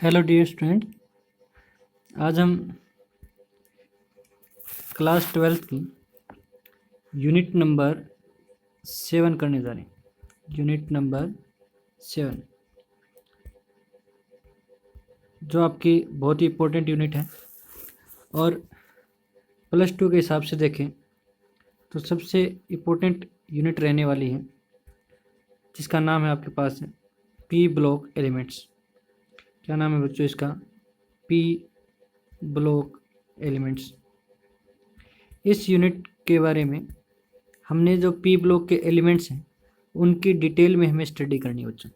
Hello dear student. आज हम class 12th की यूनिट नंबर 7 करने जा रहे हैं। यूनिट नंबर 7 जो आपकी बहुत ही इम्पोर्टेंट यूनिट है और +2 के हिसाब से देखें तो सबसे इम्पोर्टेंट यूनिट रहने वाली है, जिसका नाम है आपके पास है पी ब्लॉक एलिमेंट्स। क्या नाम है बच्चों इसका? P block elements. इस यूनिट के बारे में हमने जो पी ब्लॉक के एलिमेंट्स हैं उनकी डिटेल में हमें स्टडी करनी है बच्चों।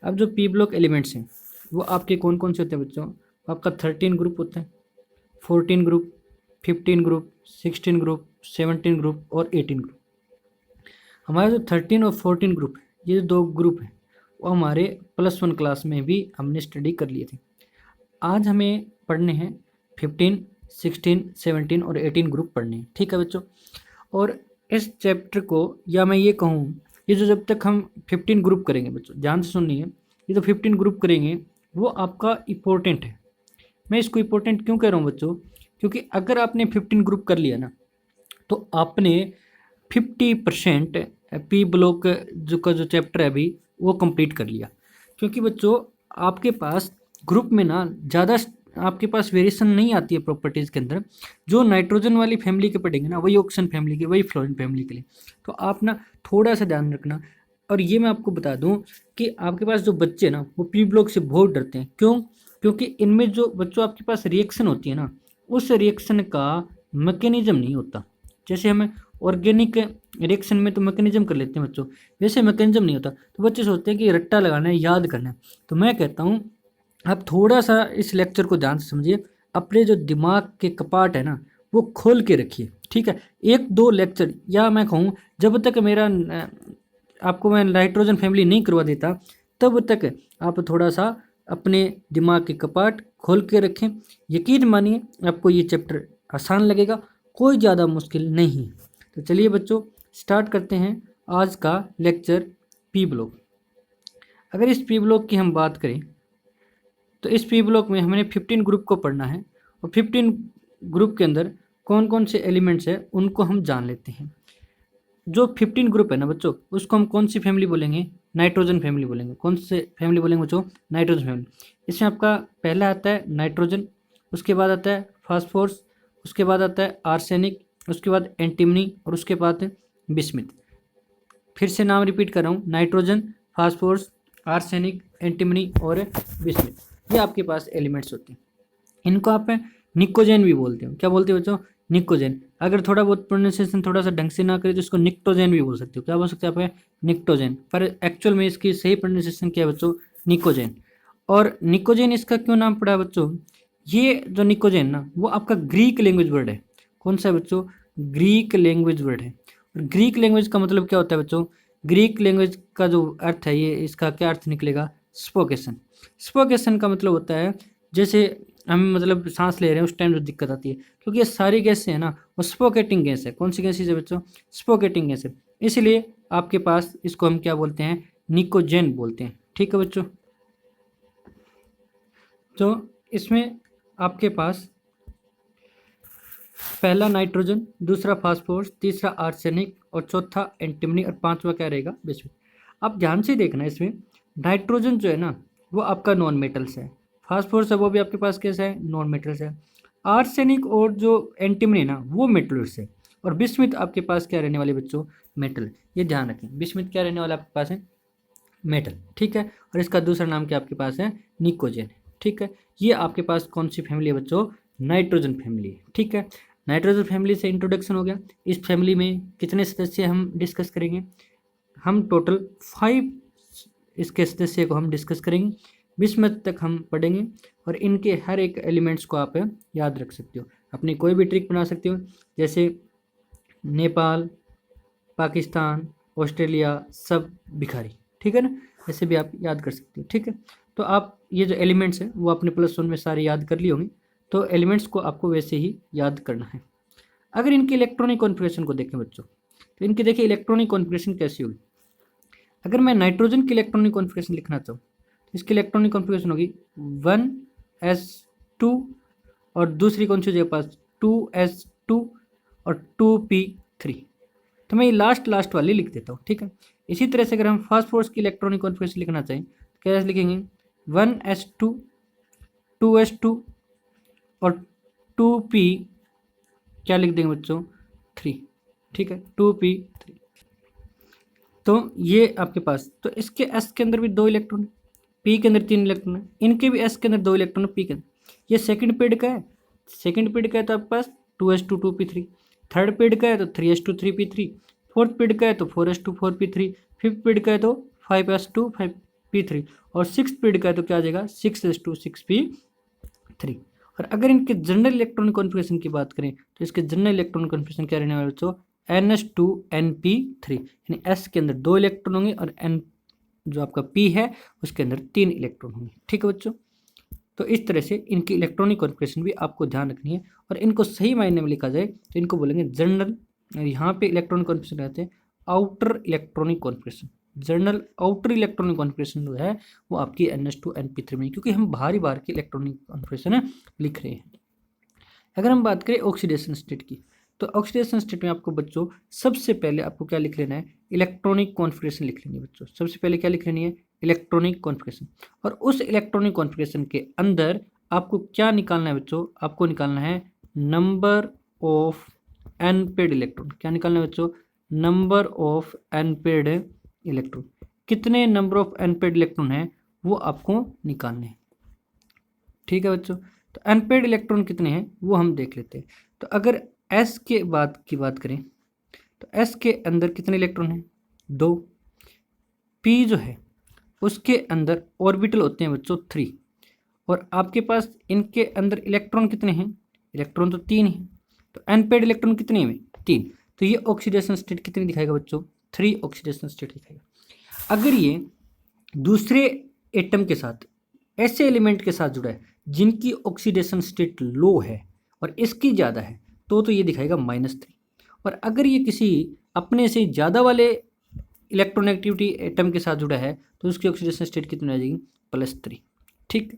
अब जो पी ब्लॉक एलिमेंट्स हैं वो आपके कौन कौन से होते हैं बच्चों? आपका 13 ग्रुप होता है, 14 ग्रुप, 15 ग्रुप, 16 ग्रुप, 17 ग्रुप और 18 ग्रुप। हमारे जो 13 और 14 ग्रुप है, ये जो 2 ग्रुप हैं वो हमारे +1 क्लास में भी हमने स्टडी कर लिए थे। आज हमें पढ़ने हैं 15, 16, 17 और 18 ग्रुप पढ़ने हैं। ठीक है बच्चों। और इस चैप्टर को, या मैं ये कहूँ, ये जो जब तक हम 15 ग्रुप करेंगे बच्चों, ध्यान से सुनिए, ये जो 15 ग्रुप करेंगे वो आपका इम्पोर्टेंट है। मैं इसको इम्पोर्टेंट क्यों कह रहा हूँ बच्चों? क्योंकि अगर आपने 15 ग्रुप कर लिया ना तो आपने 50% पी ब्लॉक जो चैप्टर है अभी वो कंप्लीट कर लिया। क्योंकि बच्चों आपके पास ग्रुप में ना ज़्यादा आपके पास वेरिएशन नहीं आती है प्रॉपर्टीज़ के अंदर। जो नाइट्रोजन वाली फैमिली के पढ़ेंगे ना वही ऑक्सीजन फैमिली के, वही फ्लोरीन फैमिली के लिए। तो आप ना थोड़ा सा ध्यान रखना। और ये मैं आपको बता दूं कि आपके पास जो बच्चे ना वो पी ब्लॉक से बहुत डरते हैं। क्यों? क्योंकि इनमें जो बच्चों आपके पास रिएक्शन होती है ना, उस रिएक्शन का मैकेनिज्म नहीं होता। जैसे हमें ऑर्गेनिक रिएक्शन में तो मैकेनिज्म कर लेते हैं बच्चों, वैसे मैकेनिज्म नहीं होता। तो बच्चे सोचते हैं कि रट्टा लगाना है, याद करना है। तो मैं कहता हूँ आप थोड़ा सा इस लेक्चर को ध्यान से समझिए। अपने जो दिमाग के कपाट है ना वो खोल के रखिए। ठीक है। 1-2 लेक्चर, या मैं कहूँ जब तक मेरा आपको मैं नाइट्रोजन फैमिली नहीं करवा देता तब तक आप थोड़ा सा अपने दिमाग के कपाट खोल के रखें। यकीन मानिए आपको ये चैप्टर आसान लगेगा, कोई ज़्यादा मुश्किल नहीं। तो चलिए बच्चों स्टार्ट करते हैं आज का लेक्चर पी ब्लॉक। अगर इस पी ब्लॉक की हम बात करें तो इस पी ब्लॉक में हमने 15 ग्रुप को पढ़ना है और 15 ग्रुप के अंदर कौन कौन से एलिमेंट्स हैं उनको हम जान लेते हैं। जो 15 ग्रुप है ना बच्चों उसको हम कौन सी फैमिली बोलेंगे? नाइट्रोजन फैमिली बोलेंगे। कौन से फैमिली बोलेंगे बच्चों? Nitrogen family. इसमें आपका पहला आता है नाइट्रोजन, उसके बाद आता है फास्फोरस, उसके बाद आता है आर्सेनिक, उसके बाद एंटीमनी और उसके बाद है बिस्मिथ। फिर से नाम रिपीट कर रहा हूँ, नाइट्रोजन, फास्फोरस, आर्सेनिक, एंटीमनी और बिस्मिथ। ये आपके पास एलिमेंट्स होते हैं। इनको आप निकोजेन भी बोलते हो। क्या बोलते हो बच्चों? निकोजेन। अगर थोड़ा बहुत प्रोनाउंसिएशन थोड़ा सा ढंग से ना करे तो इसको निक्टोजेन भी बोल सकते हो। क्या बोल सकते हो आप? निक्टोजेन। पर एक्चुअल में इसकी सही प्रोनाउंसिएशन क्या है बच्चों? निकोजेन। और निकोजेन इसका क्यों नाम पड़ा है बच्चों? ये जो निकोजेन ना वो आपका ग्रीक लैंग्वेज वर्ड है। कौन सा है बच्चों? ग्रीक लैंग्वेज वर्ड है। और ग्रीक लैंग्वेज का मतलब क्या होता है बच्चों? ग्रीक लैंग्वेज का जो अर्थ है, ये इसका क्या अर्थ निकलेगा? स्पोकेशन। स्पोकेशन का मतलब होता है जैसे हम मतलब सांस ले रहे हैं उस टाइम जो दिक्कत आती है, क्योंकि ये सारी गैसें हैं ना वो स्पोकेटिंग गैस है। कौन सी गैस है बच्चों? स्पोकेटिंग गैस है। इसलिए आपके पास इसको हम क्या बोलते हैं? निकोजेन बोलते हैं। ठीक है बच्चों। तो इसमें आपके पास पहला नाइट्रोजन, दूसरा फास्फोरस, तीसरा आर्सेनिक और चौथा एंटीमनी और पांचवा क्या रहेगा? बिस्मिथ। आप ध्यान से देखना, इसमें नाइट्रोजन जो है ना वो आपका नॉन मेटल्स है, फास्फोरस है वो भी आपके पास कैसा है? नॉन मेटल्स है। आर्सेनिक और जो एंटीमनी ना वो मेटल्स है। और बिस्मिथ आपके पास क्या रहने वाले बच्चों? मेटल। ये ध्यान रखें, बिस्मिथ क्या रहने वाला आपके पास है? मेटल। ठीक है। और इसका दूसरा नाम क्या आपके पास है? निकोजेन। ठीक है। ये आपके पास कौन सी फैमिली है बच्चों? नाइट्रोजन फैमिली है। ठीक है। नाइट्रोजन फैमिली से इंट्रोडक्शन हो गया। इस फैमिली में कितने सदस्य हम डिस्कस करेंगे? हम टोटल 5 इसके सदस्य को हम डिस्कस करेंगे। बिस्मथ तक हम पढ़ेंगे और इनके हर एक एलिमेंट्स को आप याद रख सकते हो। अपनी कोई भी ट्रिक बना सकते हो, जैसे नेपाल, पाकिस्तान, ऑस्ट्रेलिया, सब भिखारी। ठीक है ना? ऐसे भी आप याद कर सकते हो। ठीक है। तो आप ये जो एलिमेंट्स हैं वो अपने +1 में सारे याद कर लिए होंगे। तो एलिमेंट्स को आपको वैसे ही याद करना है। अगर इनकी इलेक्ट्रॉनिक कॉन्फ़िगरेशन को देखें बच्चों तो इनकी देखिए इलेक्ट्रॉनिक कॉन्फ़िगरेशन कैसी होगी। अगर मैं नाइट्रोजन की इलेक्ट्रॉनिक कॉन्फ़िगरेशन लिखना चाहूँ इसकी इलेक्ट्रॉनिक कॉन्फ़िगरेशन होगी 1s2 और दूसरी कौन सी हो जाएगी पास 2s2 और 2p3। तो मैं ये लास्ट वाली लिख देता हूँ, ठीक है। इसी तरह से अगर हम फास्फोरस की इलेक्ट्रॉनिक कॉन्फ़िगरेशन लिखना चाहें तो कैसे लिखेंगे 1s2 2s2 और 2p क्या लिख देंगे बच्चों 3, ठीक है 2p3। तो ये आपके पास, तो इसके s के अंदर भी 2 इलेक्ट्रॉन है, p के अंदर 3 इलेक्ट्रॉन है, इनके भी s के अंदर 2 इलेक्ट्रॉन है, p के अंदर। ये सेकंड पेड का है, सेकंड पेड का है तो आपके पास 2s2 2p3, थर्ड पेड का है तो 3s2 3p3, फोर्थ पेड का है तो 4s2 4p3, फिफ्थ पेड का है तो 5s2 5p3 और सिक्स पेड का है तो क्या आ जाएगा 6s2 6p3। और अगर इनके जनरल इलेक्ट्रॉनिक कॉन्फ़िगरेशन की बात करें तो इसके जनरल इलेक्ट्रॉनिक कॉन्फ़िगरेशन क्या रहने वाला बच्चों NS2 NP3, यानी S के अंदर 2 इलेक्ट्रॉन होंगे और N जो आपका P है उसके अंदर 3 इलेक्ट्रॉन होंगे, ठीक है बच्चों। तो इस तरह से इनकी इलेक्ट्रॉनिक कॉन्फ़िगरेशन भी आपको ध्यान रखनी है। और इनको सही मायने में लिखा जाए तो इनको बोलेंगे जनरल, यहाँ पे इलेक्ट्रॉनिक कॉन्फ़िगरेशन रहते हैं outer electronic configuration. General outer electronic configuration जो है वो आपकी NS2 NP3 में, क्योंकि हम बाहरी की इलेक्ट्रॉनिक कॉन्फ़िगरेशन लिख रहे हैं। अगर हम बात करें ऑक्सीडेशन स्टेट की, तो ऑक्सीडेशन स्टेट में आपको बच्चों सबसे पहले आपको क्या लिख लेना है इलेक्ट्रॉनिक कॉन्फ़िगरेशन लिख लेनी है बच्चों। सबसे पहले क्या लिख लेनी है इलेक्ट्रॉनिक कॉन्फ़िगरेशन। और उस इलेक्ट्रॉनिक कॉन्फ़िगरेशन के अंदर आपको क्या निकालना है बच्चों, आपको निकालना है नंबर ऑफ अनपेड इलेक्ट्रॉन। क्या निकालना है बच्चों नंबर ऑफ अनपेड इलेक्ट्रॉन। कितने नंबर ऑफ अनपेड इलेक्ट्रॉन है वो आपको निकालने हैं, ठीक है बच्चों। तो अनपेड इलेक्ट्रॉन कितने हैं वो हम देख लेते हैं। तो अगर S के बाद की बात करें तो S के अंदर कितने इलेक्ट्रॉन हैं 2। P जो है उसके अंदर ऑर्बिटल होते हैं बच्चों 3। और आपके पास इनके अंदर इलेक्ट्रॉन कितने हैं, इलेक्ट्रॉन तो 3 हैं। तो अनपेड इलेक्ट्रॉन कितने हैं 3। तो ये ऑक्सीडेशन स्टेट कितनी दिखाएगा बच्चों 3 ऑक्सीडेशन स्टेट दिखाएगा। अगर ये दूसरे एटम के साथ ऐसे एलिमेंट के साथ जुड़ा है जिनकी ऑक्सीडेशन स्टेट लो है और इसकी ज़्यादा है तो ये दिखाएगा -3। और अगर ये किसी अपने से ज़्यादा वाले इलेक्ट्रॉननेगेटिविटी एटम के साथ जुड़ा है तो उसकी ऑक्सीडेशन स्टेट कितनी आ जाएगी +3, ठीक।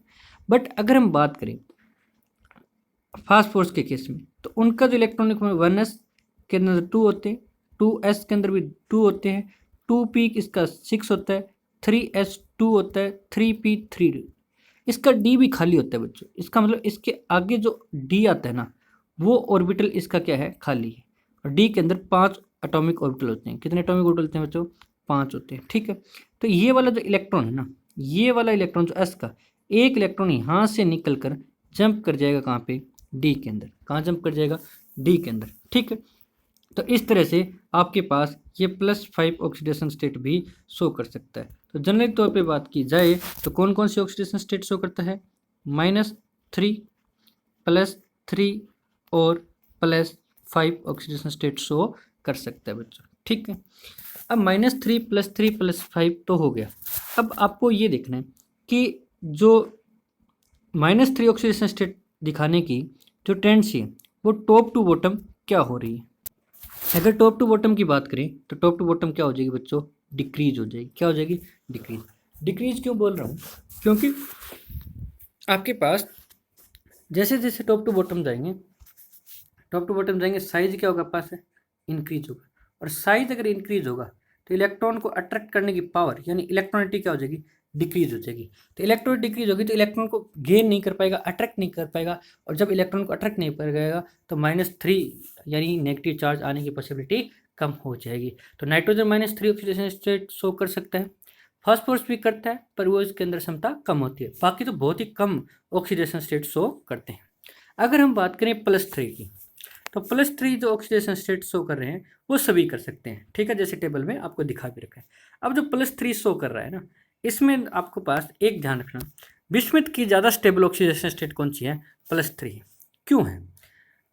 बट अगर हम बात करें फास्फोरस के केस में तो उनका जो इलेक्ट्रॉनिक 1s के अंदर 2 होते हैं, 2s के अंदर भी 2 होते हैं, 2p इसका 6 होता है, 3s2 होता है, 3p3 इसका d भी खाली होता है बच्चों। इसका मतलब इसके आगे जो d आता है ना वो ऑर्बिटल इसका क्या है खाली है। और d के अंदर 5 एटॉमिक ऑर्बिटल होते हैं। कितने एटॉमिक ऑर्बिटल होते हैं बच्चों 5 होते हैं, ठीक है। तो ये वाला जो इलेक्ट्रॉन है ना, ये वाला इलेक्ट्रॉन जो s का एक इलेक्ट्रॉन यहाँ से निकल कर जंप कर जाएगा कहाँ पे d के अंदर। कहाँ जंप कर जाएगा d के अंदर, ठीक है। तो इस तरह से आपके पास ये +5 ऑक्सीडेशन स्टेट भी शो कर सकता है। तो जनरल तौर पे बात की जाए तो कौन कौन सी ऑक्सीडेशन स्टेट शो करता है -3 +3 और +5 ऑक्सीडेशन स्टेट शो कर सकता है बच्चों, ठीक है। अब -3 +3 +5 तो हो गया। अब आपको ये देखना है कि जो -3 ऑक्सीडेशन स्टेट दिखाने की जो टेंडेंसी है वो टॉप टू बॉटम क्या हो रही है। अगर टॉप टू बॉटम की बात करें तो टॉप टू बॉटम क्या हो जाएगी बच्चों डिक्रीज हो जाएगी। क्या हो जाएगी डिक्रीज। डिक्रीज क्यों बोल रहा हूँ क्योंकि आपके पास जैसे जैसे टॉप टू बॉटम जाएंगे साइज क्या होगा पास है इंक्रीज होगा। और साइज अगर इंक्रीज होगा तो इलेक्ट्रॉन को अट्रैक्ट करने की पावर यानी इलेक्ट्रॉनिटी क्या हो जाएगी डिक्रीज हो जाएगी। तो इलेक्ट्रॉन डिक्रीज होगी तो इलेक्ट्रॉन को गेन नहीं कर पाएगा, अट्रैक्ट नहीं कर पाएगा। और जब इलेक्ट्रॉन को अट्रैक्ट नहीं कर पाएगा तो -3 यानी नेगेटिव चार्ज आने की पॉसिबिलिटी कम हो जाएगी। तो नाइट्रोजन -3 ऑक्सीडेशन स्टेट शो कर सकता है, फास्फोरस भी करता है पर वो इसके अंदर क्षमता कम होती है। बाकी तो बहुत ही कम ऑक्सीडेशन स्टेट शो करते हैं। अगर हम बात करें +3 की तो +3 जो ऑक्सीडेशन स्टेट शो कर रहे हैं वो सभी कर सकते हैं, ठीक है, जैसे टेबल में आपको दिखा भी रखा है। अब जो +3 शो कर रहा है ना इसमें आपको पास एक ध्यान रखना बिस्मथ की ज़्यादा स्टेबल ऑक्सीडेशन स्टेट कौन सी है +3। क्यों है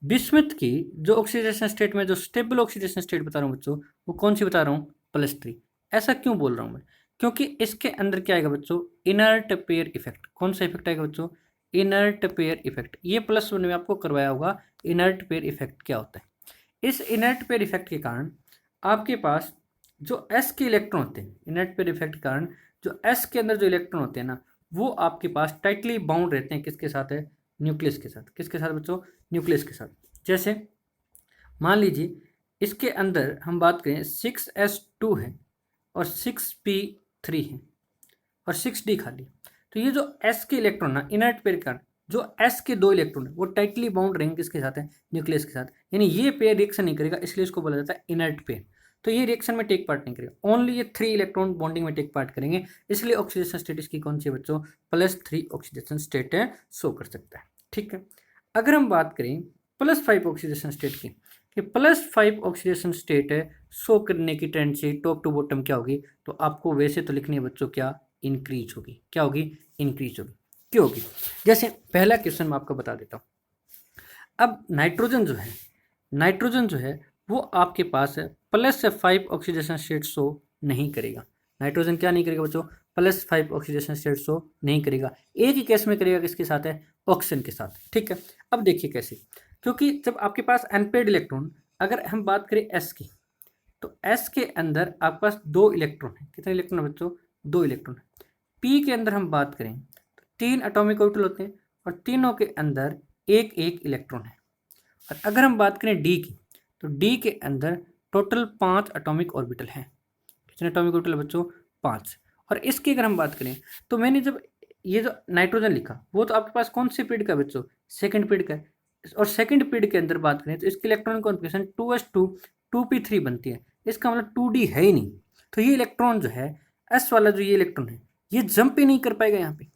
बिस्मथ की जो ऑक्सीडेशन स्टेट में जो स्टेबल ऑक्सीडेशन स्टेट बता रहा हूँ बच्चों वो कौन सी बता रहा हूँ +3। ऐसा क्यों बोल रहा हूँ मैं क्योंकि इसके अंदर क्या आएगा बच्चों इनर्ट पेयर इफेक्ट। कौन सा इफेक्ट आएगा बच्चों इनर्ट पेयर इफेक्ट। ये +1 में आपको करवाया होगा इनर्ट पेयर इफेक्ट क्या होता है। इस इनर्ट पेयर इफेक्ट के कारण आपके पास जो S के इलेक्ट्रॉन होते हैं इनर्ट पेयर इफेक्ट के कारण जो S के अंदर जो इलेक्ट्रॉन होते हैं ना वो आपके पास टाइटली बाउंड रहते हैं, किसके साथ है, न्यूक्लियस के साथ। किसके साथ बच्चों, न्यूक्लियस के साथ। जैसे मान लीजिए इसके अंदर हम बात करें 6s2 है और 6p3 है और 6d खाली, तो ये जो s के इलेक्ट्रॉन ना इनर्ट पेयर का, जो s के 2 इलेक्ट्रॉन है वो टाइटली बाउंड रहेंगे किसके साथ है, न्यूक्लियस के साथ। यानी ये पेयर रिएक्शन नहीं करेगा, इसलिए इसको बोला जाता है इनर्ट पेयर। तो ये रिएक्शन में टेक पार्ट नहीं करेगा, ओनली ये 3 इलेक्ट्रॉन बॉन्डिंग में टेक पार्ट करेंगे, इसलिए ऑक्सीडेशन स्टेट इसकी कौन सी है बच्चों, +3 ऑक्सीडेशन स्टेट है, शो कर सकता है। ठीक है, अगर हम बात करें +5 ऑक्सीडेशन स्टेट की, कि +5 ऑक्सीडेशन स्टेट है शो करने की टेंडेंसी टॉप टू बॉटम क्या होगी, तो आपको वैसे तो लिखनी है बच्चों क्या, इंक्रीज होगी। क्या होगी, इंक्रीज होगी। क्यों होगी, जैसे पहला क्वेश्चन मैं आपको बता देता हूँ। अब नाइट्रोजन जो है वो आपके पास है +5 ऑक्सीडेशन स्टेट शो नहीं करेगा। नाइट्रोजन क्या नहीं करेगा बच्चों, +5 ऑक्सीडेशन स्टेट शो नहीं करेगा। एक ही केस में करेगा, किसके साथ है, ऑक्सीजन के साथ। ठीक है, अब देखिए कैसे, क्योंकि जब आपके पास अनपेयर्ड इलेक्ट्रॉन, अगर हम बात करें एस की, तो एस के अंदर आपके पास 2 इलेक्ट्रॉन है। कितने इलेक्ट्रॉन है बच्चों, 2 इलेक्ट्रॉन है। पी के अंदर हम बात करें तो 3 एटॉमिक ऑर्बिटल होते हैं और तीनों के अंदर एक एक इलेक्ट्रॉन है। और अगर हम बात करें डी की, तो डी के अंदर टोटल 5 एटॉमिक ऑर्बिटल हैं। कितने एटॉमिक ऑर्बिटल बच्चों, 5। और इसकी अगर हम बात करें, तो मैंने जब ये जो नाइट्रोजन लिखा वो तो आपके पास कौन से पीरियड का बच्चों, सेकंड पीरियड का है। और सेकंड पीरियड के अंदर बात करें तो इसकी इलेक्ट्रॉन कॉन्फिगरेशन 2s2 2p3 बनती है। इसका मतलब 2d है ही नहीं। तो ये इलेक्ट्रॉन जो है, एस वाला जो ये इलेक्ट्रॉन है, ये जंप ही नहीं कर पाएगा यहाँ पे।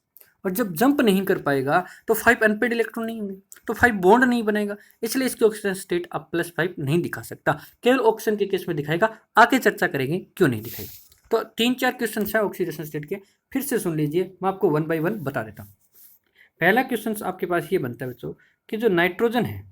और जब जंप नहीं कर पाएगा तो 5 अनपेड इलेक्ट्रॉन नहीं होंगे, तो 5 बॉन्ड नहीं बनेगा, इसलिए इसकी ऑक्सीजन स्टेट आप +5 नहीं दिखा सकता, केवल ऑक्सीजन के केस में दिखाएगा। आगे चर्चा करेंगे क्यों नहीं दिखाएगा। तो 3-4 क्वेश्चन है ऑक्सीडेशन स्टेट के, फिर से सुन लीजिए, मैं आपको 1 बाय 1 बता देता हूँ। पहला क्वेश्चन आपके पास ये बनता है बच्चों कि जो नाइट्रोजन है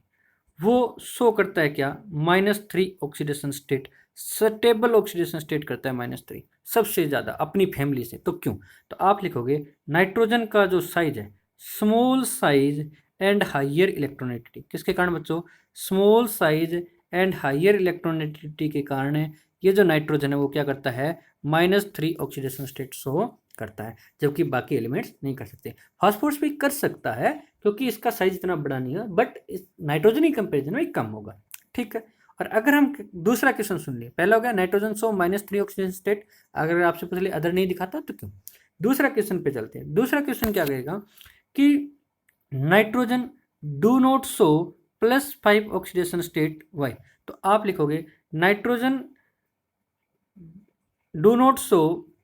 वो शो करता है क्या, -3 oxidation state, stable oxidation state करता है -3 सबसे ज़्यादा अपनी फैमिली से। तो क्यों, तो आप लिखोगे नाइट्रोजन का जो साइज है, small size and higher electronegativity. किसके कारण बच्चों, small size and higher electronegativity के कारण ये जो नाइट्रोजन है वो क्या करता है, -3 ऑक्सीडेशन स्टेट शो करता है, जबकि बाकी एलिमेंट्स नहीं कर सकते। फास्फोरस भी कर सकता है क्योंकि इसका साइज इतना बड़ा नहीं है, बट नाइट्रोजन ही कंपेरिजन में कम होगा। ठीक है, और अगर हम दूसरा क्वेश्चन सुन लिए, पहला हो गया नाइट्रोजन शो -3 ऑक्सीजन स्टेट, अगर आपसे पूछ लिया अदर नहीं दिखाता तो क्यों। दूसरा क्वेश्चन पे चलते हैं। दूसरा क्वेश्चन क्या कहेगा कि nitrogen do not show +5 oxidation state why. तो आप लिखोगे nitrogen do not show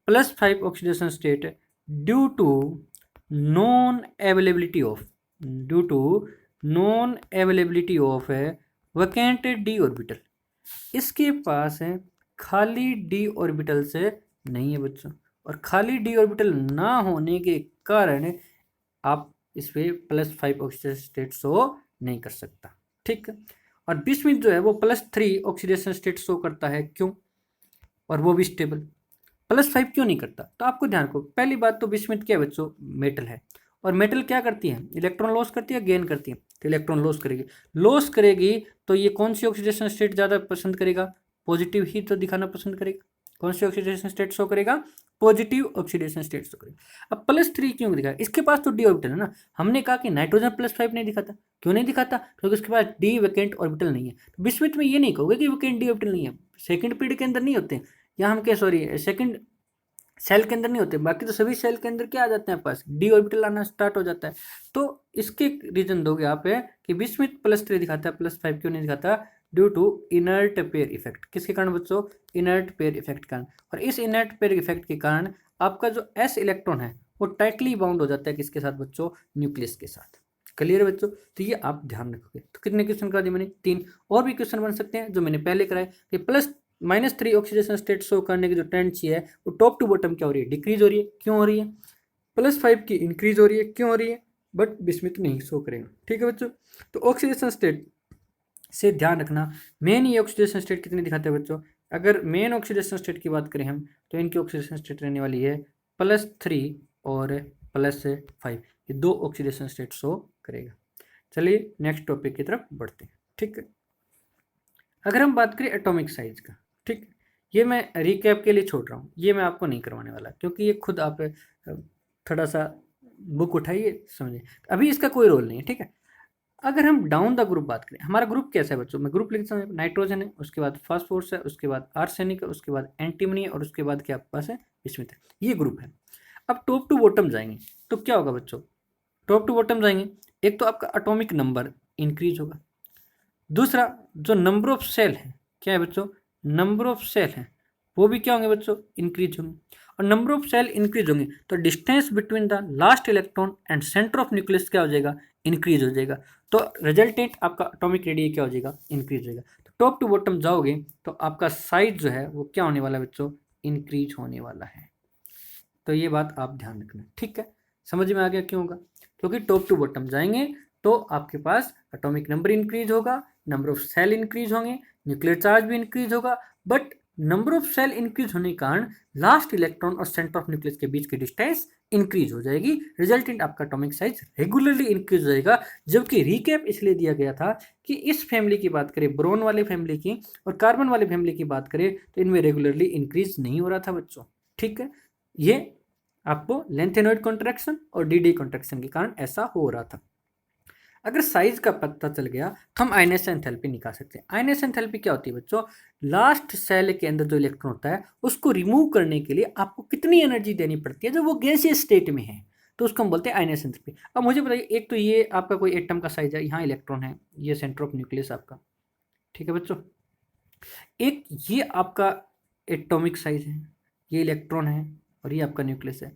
+5 oxidation state due to non availability of vacant D orbital. इसके पास है खाली डी ऑर्बिटल से नहीं है बच्चों, और खाली डी ऑर्बिटल ना होने के कारण आप इस पे +5 ऑक्सीडेशन स्टेट शो नहीं कर सकता। ठीक है, और बिस्मिथ जो है वो +3 ऑक्सीडेशन स्टेट शो करता है, क्यों, और वो भी स्टेबल। +5 क्यों नहीं करता, तो आपको ध्यान रखो, पहली बात तो बिस्मिथ क्या है बच्चों, मेटल है, और मेटल क्या करती है, इलेक्ट्रॉन लॉस करती है, गेन करती है, तो इलेक्ट्रॉन लॉस करेगी तो ये कौन सी ऑक्सीडेशन स्टेट ज़्यादा पसंद करेगा, पॉजिटिव ही तो दिखाना पसंद करेगा। कौन सी ऑक्सीडेशन स्टेट शो करेगा, पॉजिटिव ऑक्सीडेशन स्टेट शो करेगा। अब +3 क्यों दिखाएगा, इसके पास तो डी ऑर्बिटल है ना। हमने कहा कि नाइट्रोजन +5 नहीं दिखाता, क्यों नहीं दिखाता, क्योंकि उसके पास डी वैकेंट ऑर्बिटल नहीं है। तो बिस्मिथ में ये नहीं कहोगे कि वैकेंट डी ऑर्बिटल नहीं है, सेकंड पीरियड के अंदर नहीं होते, या हम क्या, सॉरी, सेकंड सेल के अंदर नहीं होते, बाकी तो सभी सेल के अंदर क्या आ जाते हैं, पास डी ऑर्बिटल आना स्टार्ट हो जाता है। तो इसके रीजन दोगे आप है कि बिस्मिथ +3 दिखाता है, +5 क्यों नहीं दिखाता, due to inert pair effect. किसके कारण बच्चों, इनर्ट पेयर इफेक्ट कारण। और इस इनर्ट पेयर इफेक्ट के कारण आपका जो s इलेक्ट्रॉन है वो टाइटली बाउंड हो जाता है, किसके साथ बच्चों, न्यूक्लियस के साथ। क्लियर है बच्चों, तो ये आप ध्यान रखोगे। तो कितने क्वेश्चन करा दिए मैंने, 3। और भी क्वेश्चन बन सकते हैं जो मैंने पहले कराए कि -3 ऑक्सीडेशन स्टेट शो करने की जो टेंडेंसी है वो टॉप टू बॉटम क्या हो रही है, डिक्रीज हो रही है, क्यों हो रही है, +5 की इंक्रीज हो रही है, क्यों हो रही है, बट बिस्मिथ नहीं शो करेगा। ठीक है बच्चों, तो ऑक्सीडेशन स्टेट से ध्यान रखना, मेन ये ऑक्सीडेशन स्टेट कितने दिखाते हैं बच्चों। अगर मेन ऑक्सीडेशन स्टेट की बात करें हम, तो इनकी ऑक्सीडेशन स्टेट रहने वाली है +3 और +5, ये 2 ऑक्सीडेशन स्टेट शो करेगा। चलिए नेक्स्ट टॉपिक की तरफ बढ़ते हैं। ठीक है, अगर हम बात करें एटॉमिक साइज का, ठीक, ये मैं रिकैप के लिए छोड़ रहा हूँ, ये मैं आपको नहीं करवाने वाला, क्योंकि ये खुद आप थोड़ा सा बुक उठाइए समझिए। अभी इसका कोई रोल नहीं है, ठीक है। अगर हम डाउन द ग्रुप बात करें, हमारा ग्रुप कैसा है बच्चों, मैं ग्रुप लिखता हूँ, नाइट्रोजन है, उसके बाद फास्फोरस है, उसके बाद आर्सेनिक है, उसके बाद एंटीमनी है, और उसके बाद क्या आपके पास है, विस्मित है। ये ग्रुप है। अब टॉप टू बॉटम जाएंगे तो क्या होगा बच्चों, टॉप टू बॉटम जाएंगे, एक तो आपका एटॉमिक नंबर इंक्रीज होगा, दूसरा जो नंबर ऑफ सेल है, क्या है बच्चों, नंबर ऑफ सेल है, वो भी क्या होंगे बच्चों, इंक्रीज होंगे। और नंबर ऑफ सेल इंक्रीज होंगे तो distance between the last electron and centre of nucleus क्या हो जाएगा, इंक्रीज हो जाएगा। तो रिजल्टेंट आपका एटॉमिक रेडियस क्या हो जाएगा, इंक्रीज हो जाएगा। तो टॉप टू बॉटम जाओगे तो आपका साइज जो है वो क्या होने वाला है बच्चों, इंक्रीज होने वाला है। तो ये बात आप ध्यान रखना, ठीक है। समझ में आ गया क्यों होगा, क्योंकि टॉप टू बॉटम जाएंगे तो आपके पास एटॉमिक नंबर इंक्रीज होगा, नंबर ऑफ सेल इंक्रीज होंगे, न्यूक्लियर चार्ज भी इंक्रीज होगा, but number of shell increase होने के कारण लास्ट इलेक्ट्रॉन और सेंटर ऑफ न्यूक्लियस के बीच की डिस्टेंस इंक्रीज हो जाएगी, रिजल्टेंट आपका एटॉमिक साइज रेगुलरली इंक्रीज हो जाएगा। जबकि रिकैप इसलिए दिया गया था कि इस फैमिली की बात करें, बोरोन वाले फैमिली की और कार्बन वाले फैमिली की बात करें तो इनमें रेगुलरली इंक्रीज नहीं हो रहा था बच्चों, ठीक है। ये आपको लेंथेनॉइड कॉन्ट्रैक्शन और डी कॉन्ट्रैक्शन के कारण ऐसा हो रहा था। अगर साइज का पता चल गया तो हम आयनेशन एंथैल्पी निकाल सकते हैं। आयनेशन एंथैल्पी क्या होती है बच्चों, लास्ट सेल के अंदर जो इलेक्ट्रॉन होता है उसको रिमूव करने के लिए आपको कितनी एनर्जी देनी पड़ती है जब वो गैसीय स्टेट में है, तो उसको हम बोलते हैं आयनेशन एंथैल्पी। अब मुझे बताइए, एक तो ये आपका कोई एटम का साइज है, यहाँ इलेक्ट्रॉन है, ये सेंटर ऑफ न्यूक्लियस आपका, ठीक है बच्चों। एक ये आपका एटॉमिक साइज है, ये इलेक्ट्रॉन है और ये आपका न्यूक्लियस है।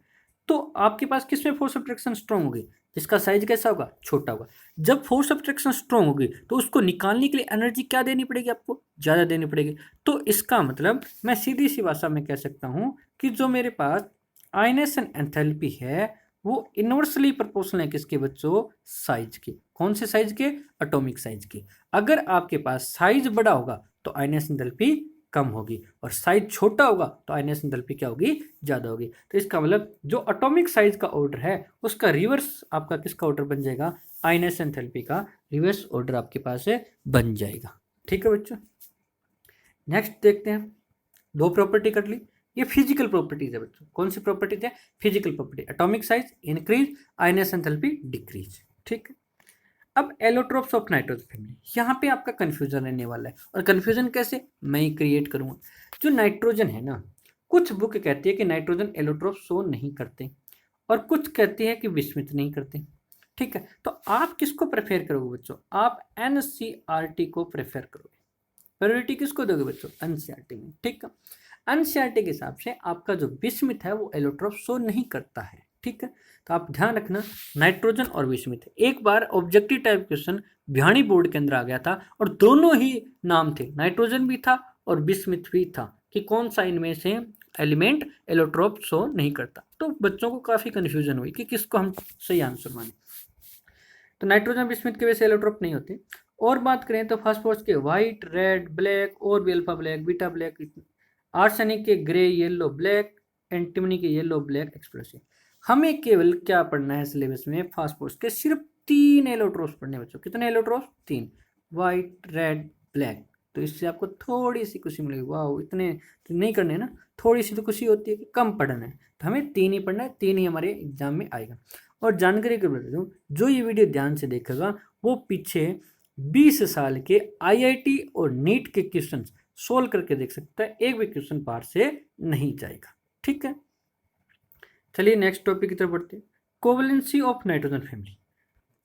तो आपके पास किसमें फोर्स ऑफ अट्रैक्शन स्ट्रॉन्ग होगी, जिसका साइज कैसा होगा, छोटा होगा। जब फोर्स ऑफ अट्रैक्शन स्ट्रॉन्ग होगी तो उसको निकालने के लिए एनर्जी क्या देनी पड़ेगी, आपको ज़्यादा देनी पड़ेगी। तो इसका मतलब मैं सीधी सी भाषा में कह सकता हूँ कि जो मेरे पास आयनेशन एंथैल्पी है वो इनवर्सली प्रोपोर्शनल है किसके बच्चों, साइज के। कौन से साइज के, एटॉमिक साइज के। अगर आपके पास साइज बड़ा होगा तो आयनेशन एंथैल्पी कम होगी, और साइज छोटा होगा तो आयनेशन एंथैल्पी क्या होगी, ज़्यादा होगी। तो इसका मतलब जो एटॉमिक साइज का ऑर्डर है उसका रिवर्स आपका किसका ऑर्डर बन जाएगा, आयनेशन एंथैल्पी का रिवर्स ऑर्डर आपके पास है बन जाएगा, ठीक है बच्चों। नेक्स्ट देखते हैं, दो प्रॉपर्टी कर ली, ये फिजिकल प्रॉपर्टीज है बच्चों। कौन सी प्रॉपर्टीज है, physical property, atomic size increase, ionisation enthalpy decrease, ठीक है। अब एलोट्रोप्स ऑफ नाइट्रोजन फैमिली, यहाँ पे आपका कंफ्यूजन रहने वाला है, और कंफ्यूजन कैसे, मैं ही क्रिएट करूँगा। जो नाइट्रोजन है ना, कुछ बुक कहती है कि नाइट्रोजन एलोट्रोप शो नहीं करते, और कुछ कहती है कि विस्मित नहीं करते, ठीक है। तो आप किसको प्रेफर करोगे बच्चों, आप एनसीईआरटी को प्रेफर करोगे। प्रायोरिटी किसको दोगे बच्चों, एनसीईआरटी में, ठीक है। एनसीईआरटी के हिसाब से आपका जो विस्मित है वो एलोट्रोप शो नहीं करता है, ठीक है। तो आप ध्यान रखना, नाइट्रोजन और विस्मित। एक बार objective type question Bhiwani board के अंदर आ गया था और दोनों ही नाम थे, नाइट्रोजन भी था और विस्मित भी था, कि कौन सा इनमें से एलिमेंट एलोट्रोप शो नहीं करता। तो बच्चों को काफ़ी कन्फ्यूजन हुई कि किसको हम सही आंसर माने। तो नाइट्रोजन विस्मित की वजह से एलोट्रोप नहीं होते। और बात करें तो फास्फोरस के वाइट, रेड, ब्लैक और भी alpha black, beta black, arsenic के ग्रे, येलो, ब्लैक, एंटीमनी के येलो, ब्लैक, एक्सप्लोसिव। हमें केवल क्या पढ़ना है सिलेबस में, फास्फोरस के सिर्फ 3 एलोट्रोप्स पढ़ने बच्चों। कितने एलोट्रोप्स, 3, वाइट, रेड, ब्लैक। तो इससे आपको थोड़ी सी खुशी मिलेगी, वाह इतने तो नहीं करने ना, थोड़ी सी तो खुशी होती है कि कम पढ़ना है। तो हमें 3 ही पढ़ना है, 3 ही हमारे एग्जाम में आएगा। और जानकारी के बता दूँ, जो ये वीडियो ध्यान से देखेगा वो पीछे 20 साल के आईआईटी और नीट के क्वेश्चन सोल्व करके देख सकता है, एक भी क्वेश्चन बाहर से नहीं जाएगा, ठीक है। चलिए नेक्स्ट टॉपिक की तरफ बढ़ते हैं, कोवलेंसी ऑफ नाइट्रोजन फैमिली।